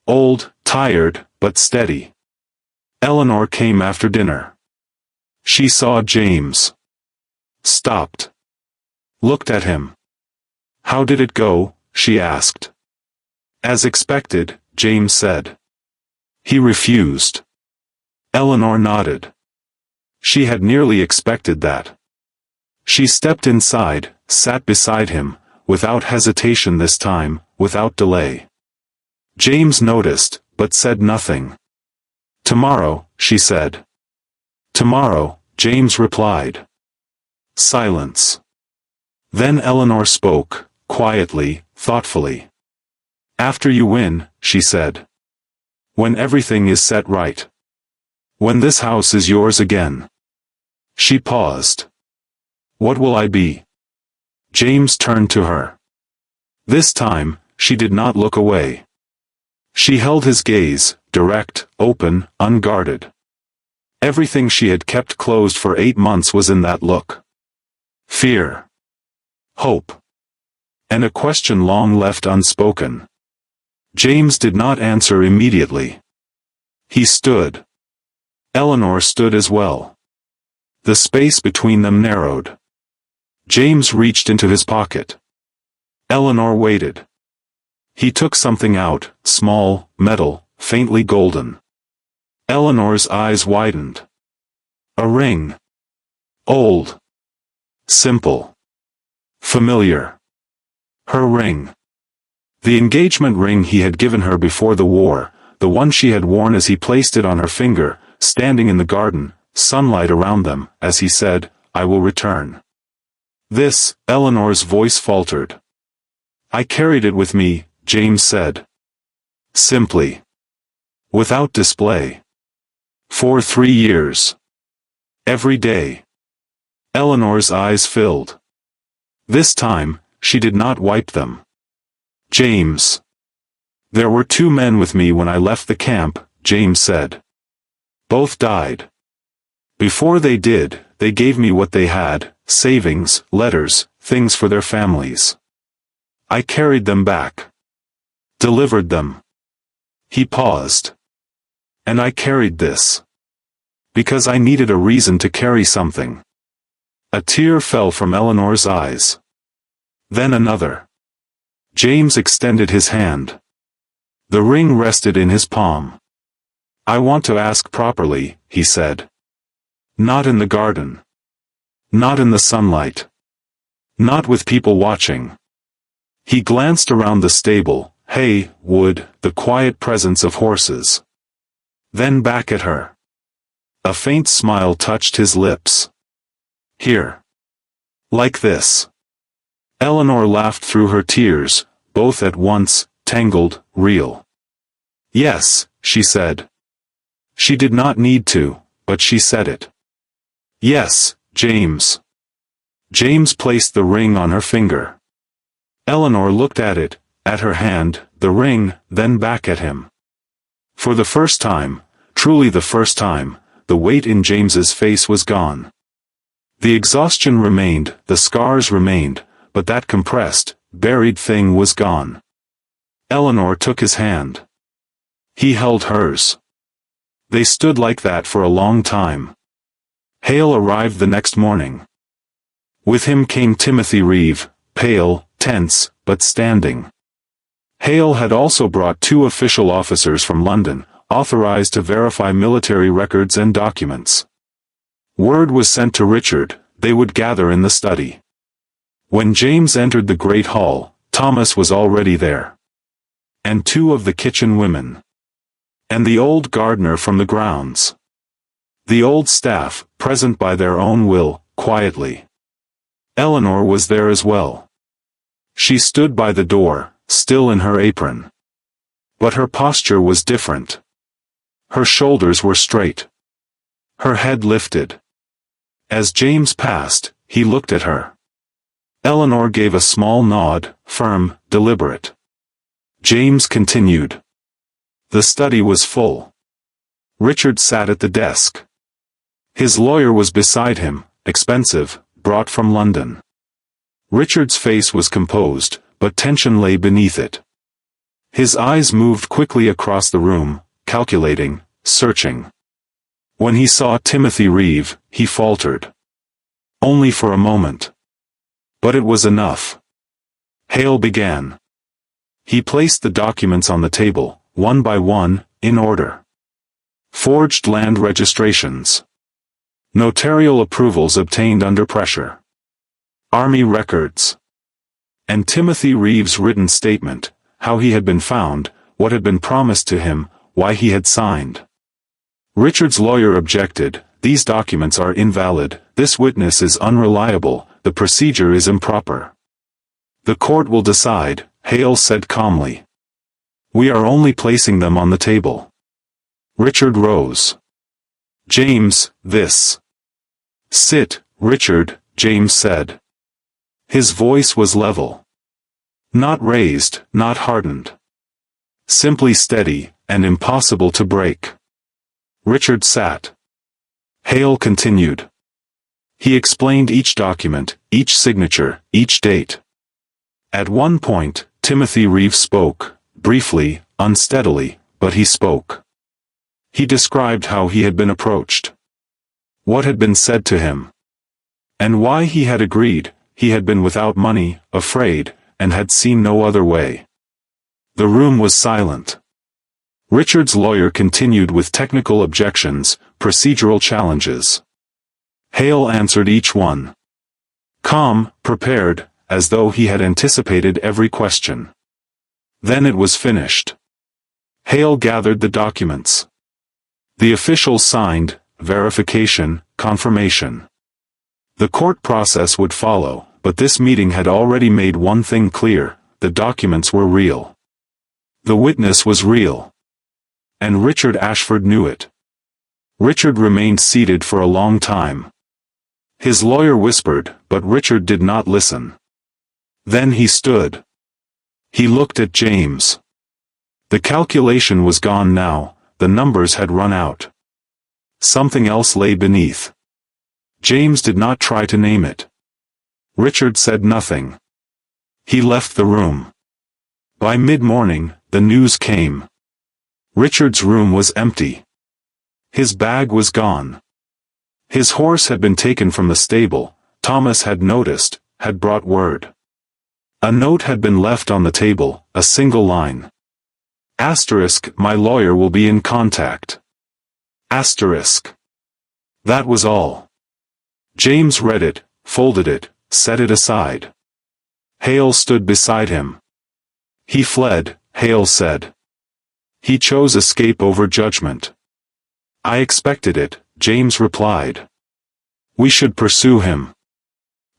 Old, tired, but steady. Eleanor came after dinner. She saw James. Stopped. Looked at him. "How did it go?" she asked. "As expected," James said. "He refused." Eleanor nodded. She had nearly expected that. She stepped inside, sat beside him, without hesitation this time, without delay. James noticed, but said nothing. "Tomorrow," she said. "Tomorrow," James replied. Silence. Then Eleanor spoke, quietly, thoughtfully. "After you win," she said. "When everything is set right. When this house is yours again." She paused. "What will I be?" James turned to her. This time, she did not look away. She held his gaze, direct, open, unguarded. Everything she had kept closed for 8 months was in that look. Fear. Hope. And a question long left unspoken. James did not answer immediately. He stood. Eleanor stood as well. The space between them narrowed. James reached into his pocket. Eleanor waited. He took something out, small, metal, faintly golden. Eleanor's eyes widened. A ring. Old. Simple. Familiar. Her ring. The engagement ring he had given her before the war, the one she had worn as he placed it on her finger, standing in the garden, sunlight around them, as he said, "I will return." This, Eleanor's voice faltered. "I carried it with me," James said. Simply. Without display. For 3 years. Every day. Eleanor's eyes filled. This time, she did not wipe them. "James. There were 2 men with me when I left the camp," James said. "Both died. Before they did, they gave me what they had, savings, letters, things for their families. I carried them back. Delivered them." He paused. "And I carried this. Because I needed a reason to carry something." A tear fell from Eleanor's eyes. Then another. James extended his hand. The ring rested in his palm. "I want to ask properly," he said. "Not in the garden. Not in the sunlight. Not with people watching." He glanced around the stable, hay, wood, the quiet presence of horses. Then back at her. A faint smile touched his lips. "Here. Like this." Eleanor laughed through her tears, both at once, tangled, real. "Yes," she said. She did not need to, but she said it. "Yes, James." James placed the ring on her finger. Eleanor looked at it, at her hand, the ring, then back at him. For the first time, truly the first time, the weight in James's face was gone. The exhaustion remained, the scars remained, but that compressed, buried thing was gone. Eleanor took his hand. He held hers. They stood like that for a long time. Hale arrived the next morning. With him came Timothy Reeve, pale, tense, but standing. Hale had also brought 2 official officers from London, authorized to verify military records and documents. Word was sent to Richard, they would gather in the study. When James entered the great hall, Thomas was already there. And 2 of the kitchen women. And the old gardener from the grounds. The old staff, present by their own will, quietly. Eleanor was there as well. She stood by the door, still in her apron. But her posture was different. Her shoulders were straight. Her head lifted. As James passed, he looked at her. Eleanor gave a small nod, firm, deliberate. James continued. The study was full. Richard sat at the desk. His lawyer was beside him, expensive, brought from London. Richard's face was composed, but tension lay beneath it. His eyes moved quickly across the room, calculating, searching. When he saw Timothy Reeve, he faltered. Only for a moment. But it was enough. Hale began. He placed the documents on the table, one by one, in order. Forged land registrations. Notarial approvals obtained under pressure. Army records. And Timothy Reeve's written statement, how he had been found, what had been promised to him, why he had signed. Richard's lawyer objected, these documents are invalid, this witness is unreliable, the procedure is improper. The court will decide, Hale said calmly. We are only placing them on the table. Richard rose. James, this. Sit, Richard, James said. His voice was level. Not raised, not hardened. Simply steady, and impossible to break. Richard sat. Hale continued. He explained each document, each signature, each date. At one point, Timothy Reeve spoke, briefly, unsteadily, but he spoke. He described how he had been approached. What had been said to him. And why he had agreed. He had been without money, afraid, and had seen no other way. The room was silent. Richard's lawyer continued with technical objections, procedural challenges. Hale answered each one. Calm, prepared, as though he had anticipated every question. Then it was finished. Hale gathered the documents. The officials signed, verification, confirmation. The court process would follow, but this meeting had already made one thing clear, the documents were real. The witness was real. And Richard Ashford knew it. Richard remained seated for a long time. His lawyer whispered, but Richard did not listen. Then he stood. He looked at James. The calculation was gone now, the numbers had run out. Something else lay beneath. James did not try to name it. Richard said nothing. He left the room. By mid-morning, the news came. Richard's room was empty. His bag was gone. His horse had been taken from the stable, Thomas had noticed, had brought word. A note had been left on the table, a single line. Asterisk, my lawyer will be in contact. Asterisk. That was all. James read it, folded it, set it aside. Hale stood beside him. He fled, Hale said. He chose escape over judgment. I expected it, James replied. We should pursue him.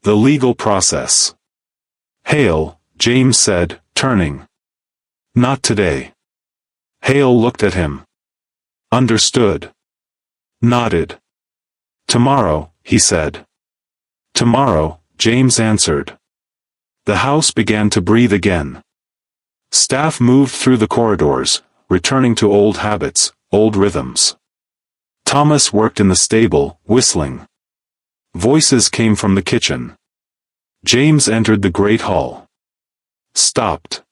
The legal process. Hale, James said, turning. Not today. Hale looked at him. Understood. Nodded. Tomorrow, he said. Tomorrow, James answered. The house began to breathe again. Staff moved through the corridors, returning to old habits, old rhythms. Thomas worked in the stable, whistling. Voices came from the kitchen. James entered the great hall. Stopped.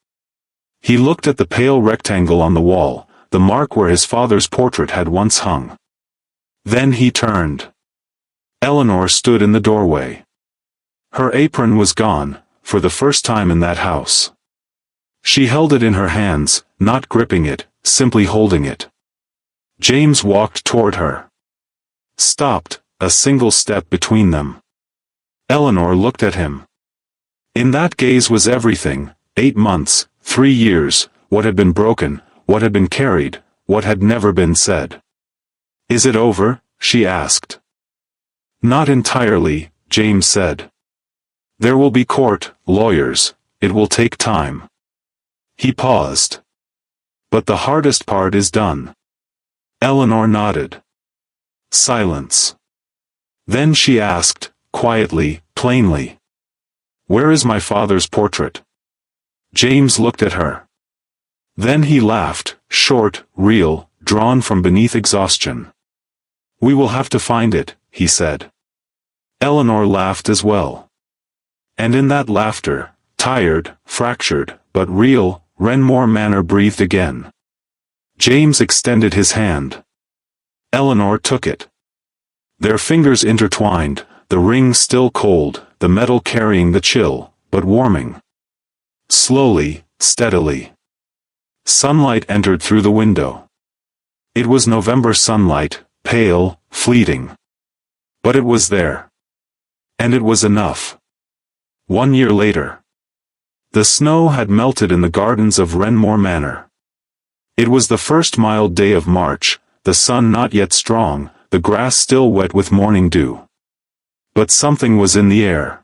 He looked at the pale rectangle on the wall, the mark where his father's portrait had once hung. Then he turned. Eleanor stood in the doorway. Her apron was gone, for the first time in that house. She held it in her hands, not gripping it, simply holding it. James walked toward her. Stopped, a single step between them. Eleanor looked at him. In that gaze was everything, 8 months, 3 years, what had been broken, what had been carried, what had never been said. Is it over? she asked. Not entirely, James said. There will be court, lawyers, it will take time. He paused. But the hardest part is done. Eleanor nodded. Silence. Then she asked, quietly, plainly. Where is my father's portrait? James looked at her. Then he laughed, short, real, drawn from beneath exhaustion. We will have to find it, he said. Eleanor laughed as well. And in that laughter, tired, fractured, but real, Renmore Manor breathed again. James extended his hand. Eleanor took it. Their fingers intertwined, the ring still cold, the metal carrying the chill, but warming. Slowly, steadily. Sunlight entered through the window. It was November sunlight, pale, fleeting. But it was there. And it was enough. 1 year later. The snow had melted in the gardens of Renmore Manor. It was the first mild day of March, the sun not yet strong, the grass still wet with morning dew. But something was in the air.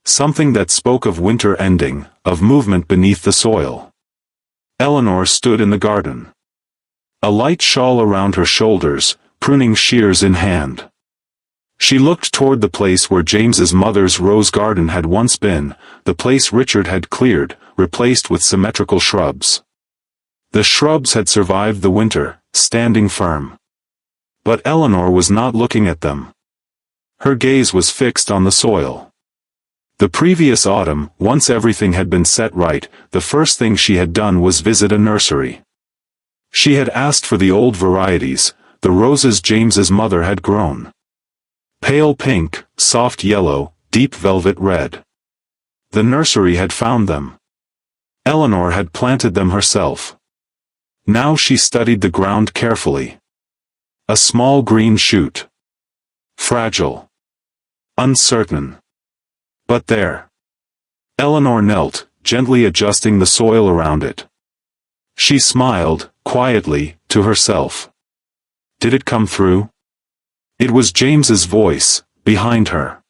Something that spoke of winter ending, of movement beneath the soil. Eleanor stood in the garden. A light shawl around her shoulders, pruning shears in hand. She looked toward the place where James's mother's rose garden had once been, the place Richard had cleared, replaced with symmetrical shrubs. The shrubs had survived the winter, standing firm. But Eleanor was not looking at them. Her gaze was fixed on the soil. The previous autumn, once everything had been set right, the first thing she had done was visit a nursery. She had asked for the old varieties, the roses James's mother had grown. Pale pink, soft yellow, deep velvet red. The nursery had found them. Eleanor had planted them herself. Now she studied the ground carefully. A small green shoot. Fragile. Uncertain. But there. Eleanor knelt, gently adjusting the soil around it. She smiled, quietly, to herself. Did it come through? It was James's voice, behind her.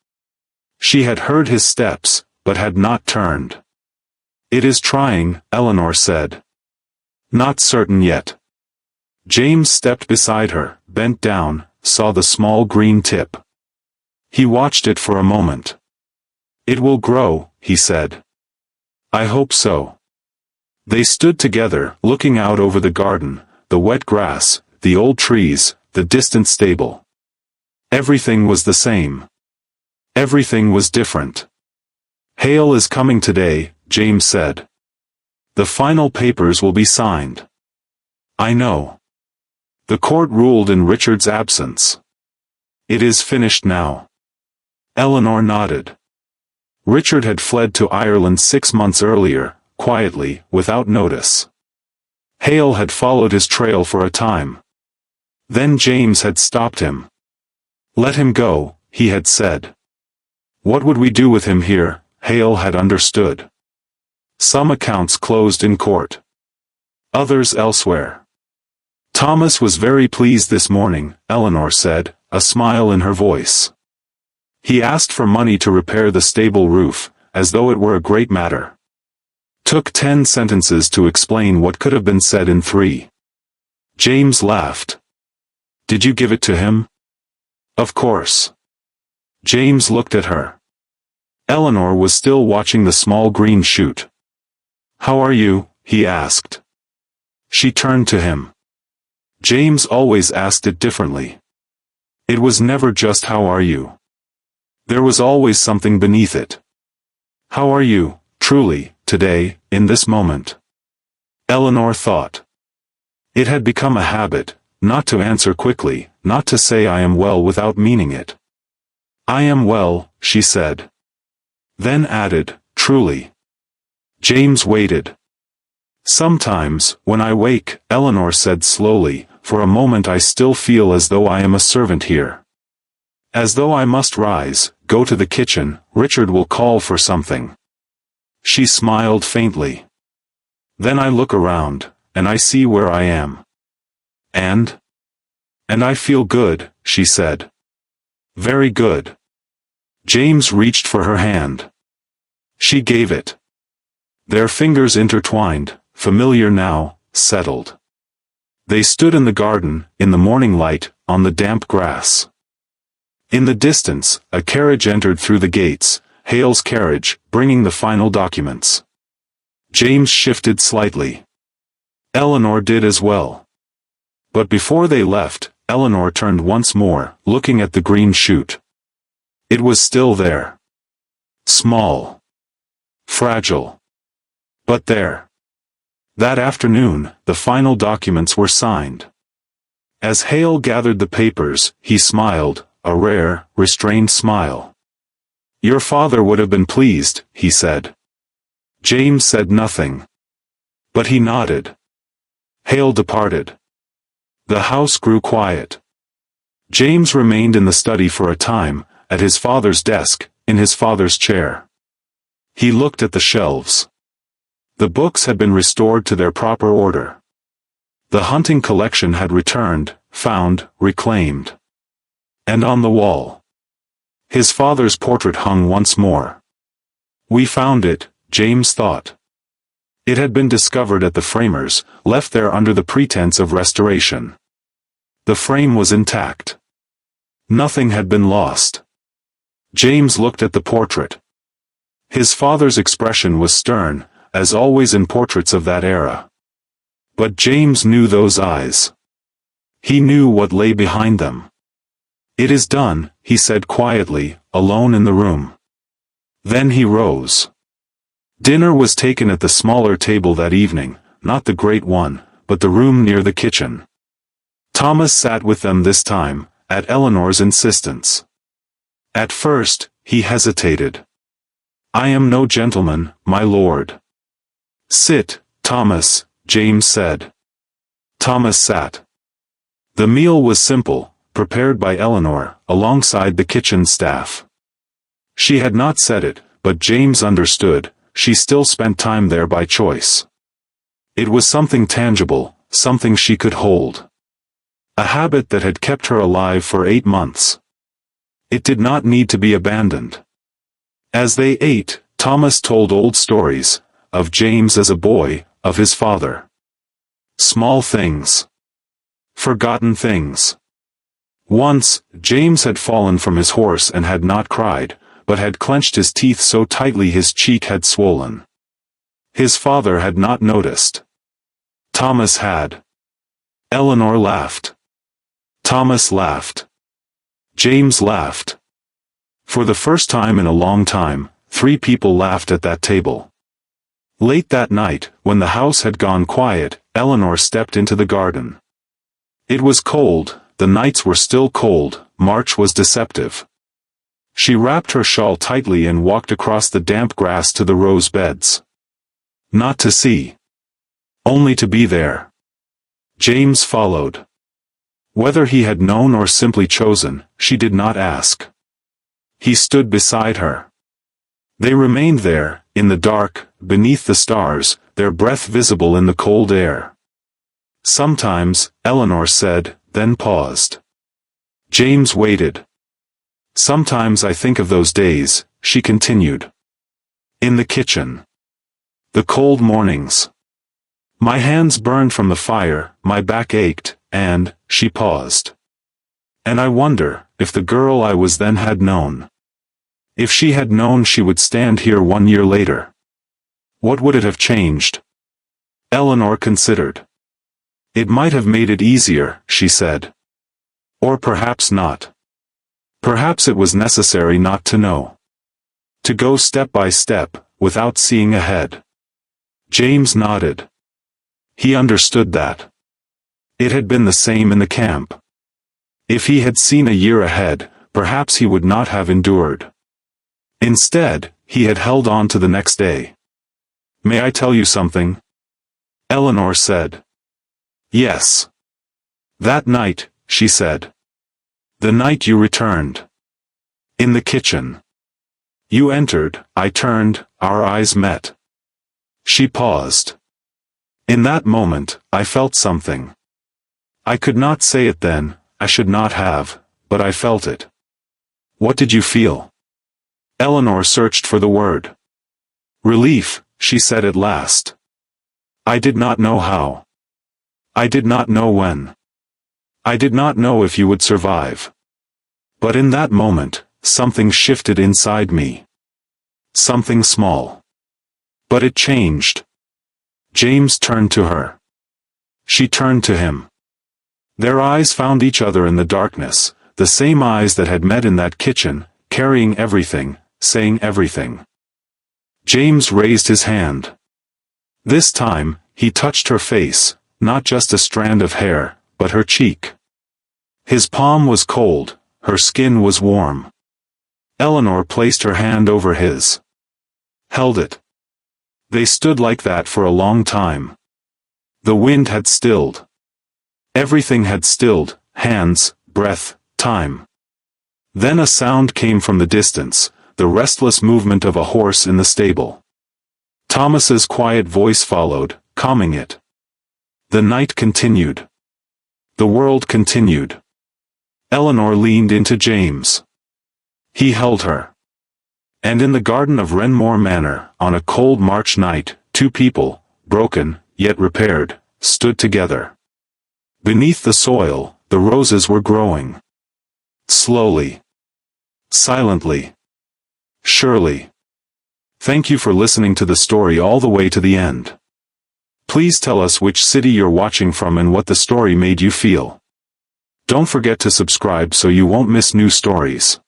She had heard his steps, but had not turned. It is trying, Eleanor said. Not certain yet. James stepped beside her, bent down, saw the small green tip. He watched it for a moment. It will grow, he said. I hope so. They stood together, looking out over the garden, the wet grass, the old trees, the distant stable. Everything was the same. Everything was different. Hale is coming today, James said. The final papers will be signed. I know. The court ruled in Richard's absence. It is finished now. Eleanor nodded. Richard had fled to Ireland 6 months earlier, quietly, without notice. Hale had followed his trail for a time. Then James had stopped him. Let him go, he had said. What would we do with him here? Hale had understood. Some accounts closed in court. Others elsewhere. Thomas was very pleased this morning, Eleanor said, a smile in her voice. He asked for money to repair the stable roof, as though it were a great matter. Took 10 sentences to explain what could have been said in 3. James laughed. Did you give it to him? Of course. James looked at her. Eleanor was still watching the small green shoot. How are you? He asked. She turned to him. James always asked it differently. It was never just how are you. There was always something beneath it. How are you, truly, today, in this moment? Eleanor thought. It had become a habit, not to answer quickly, not to say I am well without meaning it. I am well, she said. Then added, truly. James waited. Sometimes, when I wake, Eleanor said slowly, for a moment I still feel as though I am a servant here. As though I must rise, go to the kitchen, Richard will call for something. She smiled faintly. Then I look around, and I see where I am. And? And I feel good, she said. Very good. James reached for her hand. She gave it. Their fingers intertwined, familiar now, settled. They stood in the garden, in the morning light, on the damp grass. In the distance, a carriage entered through the gates, Hale's carriage, bringing the final documents. James shifted slightly. Eleanor did as well. But before they left, Eleanor turned once more, looking at the green chute. It was still there. Small. Fragile. But there. That afternoon, the final documents were signed. As Hale gathered the papers, he smiled, a rare, restrained smile. Your father would have been pleased, he said. James said nothing. But he nodded. Hale departed. The house grew quiet. James remained in the study for a time, at his father's desk, in his father's chair. He looked at the shelves. The books had been restored to their proper order. The hunting collection had returned, found, reclaimed. And on the wall, his father's portrait hung once more. We found it, James thought. It had been discovered at the framers, left there under the pretense of restoration. The frame was intact. Nothing had been lost. James looked at the portrait. His father's expression was stern, as always in portraits of that era. But James knew those eyes. He knew what lay behind them. It is done, he said quietly, alone in the room. Then he rose. Dinner was taken at the smaller table that evening, not the great one, but the room near the kitchen. Thomas sat with them this time, at Eleanor's insistence. At first, he hesitated. I am no gentleman, my lord. Sit, Thomas, James said. Thomas sat. The meal was simple, prepared by Eleanor, alongside the kitchen staff. She had not said it, but James understood, she still spent time there by choice. It was something tangible, something she could hold. A habit that had kept her alive for 8 months. It did not need to be abandoned. As they ate, Thomas told old stories, of James as a boy, of his father. Small things. Forgotten things. Once, James had fallen from his horse and had not cried, but had clenched his teeth so tightly his cheek had swollen. His father had not noticed. Thomas had. Eleanor laughed. Thomas laughed. James laughed. For the first time in a long time, 3 people laughed at that table. Late that night, when the house had gone quiet, Eleanor stepped into the garden. It was cold, the nights were still cold, March was deceptive. She wrapped her shawl tightly and walked across the damp grass to the rose beds. Not to see. Only to be there. James followed. Whether he had known or simply chosen, she did not ask. He stood beside her. They remained there, in the dark, beneath the stars, their breath visible in the cold air. Sometimes, Eleanor said, then paused. James waited. Sometimes I think of those days, she continued. In the kitchen. The cold mornings. My hands burned from the fire, my back ached, and, she paused. And I wonder, if the girl I was then had known. If she had known she would stand here 1 year later. What would it have changed? Eleanor considered. It might have made it easier, she said. Or perhaps not. Perhaps it was necessary not to know. To go step by step, without seeing ahead. James nodded. He understood that. It had been the same in the camp. If he had seen a year ahead, perhaps he would not have endured. Instead, he had held on to the next day. May I tell you something? Eleanor said. Yes. That night, she said. The night you returned. In the kitchen. You entered, I turned, our eyes met. She paused. In that moment, I felt something. I could not say it then, I should not have, but I felt it. What did you feel? Eleanor searched for the word. Relief, she said at last. I did not know how. I did not know when. I did not know if you would survive. But in that moment, something shifted inside me. Something small. But it changed. James turned to her. She turned to him. Their eyes found each other in the darkness, the same eyes that had met in that kitchen, carrying everything, saying everything. James raised his hand. This time, he touched her face, not just a strand of hair, but her cheek. His palm was cold, her skin was warm. Eleanor placed her hand over his. Held it. They stood like that for a long time. The wind had stilled. Everything had stilled, hands, breath, time. Then a sound came from the distance, the restless movement of a horse in the stable. Thomas's quiet voice followed, calming it. The night continued. The world continued. Eleanor leaned into James. He held her. And in the garden of Renmore Manor, on a cold March night, two people, broken, yet repaired, stood together. Beneath the soil, the roses were growing. Slowly. Silently. Surely. Thank you for listening to the story all the way to the end. Please tell us which city you're watching from and what the story made you feel. Don't forget to subscribe so you won't miss new stories.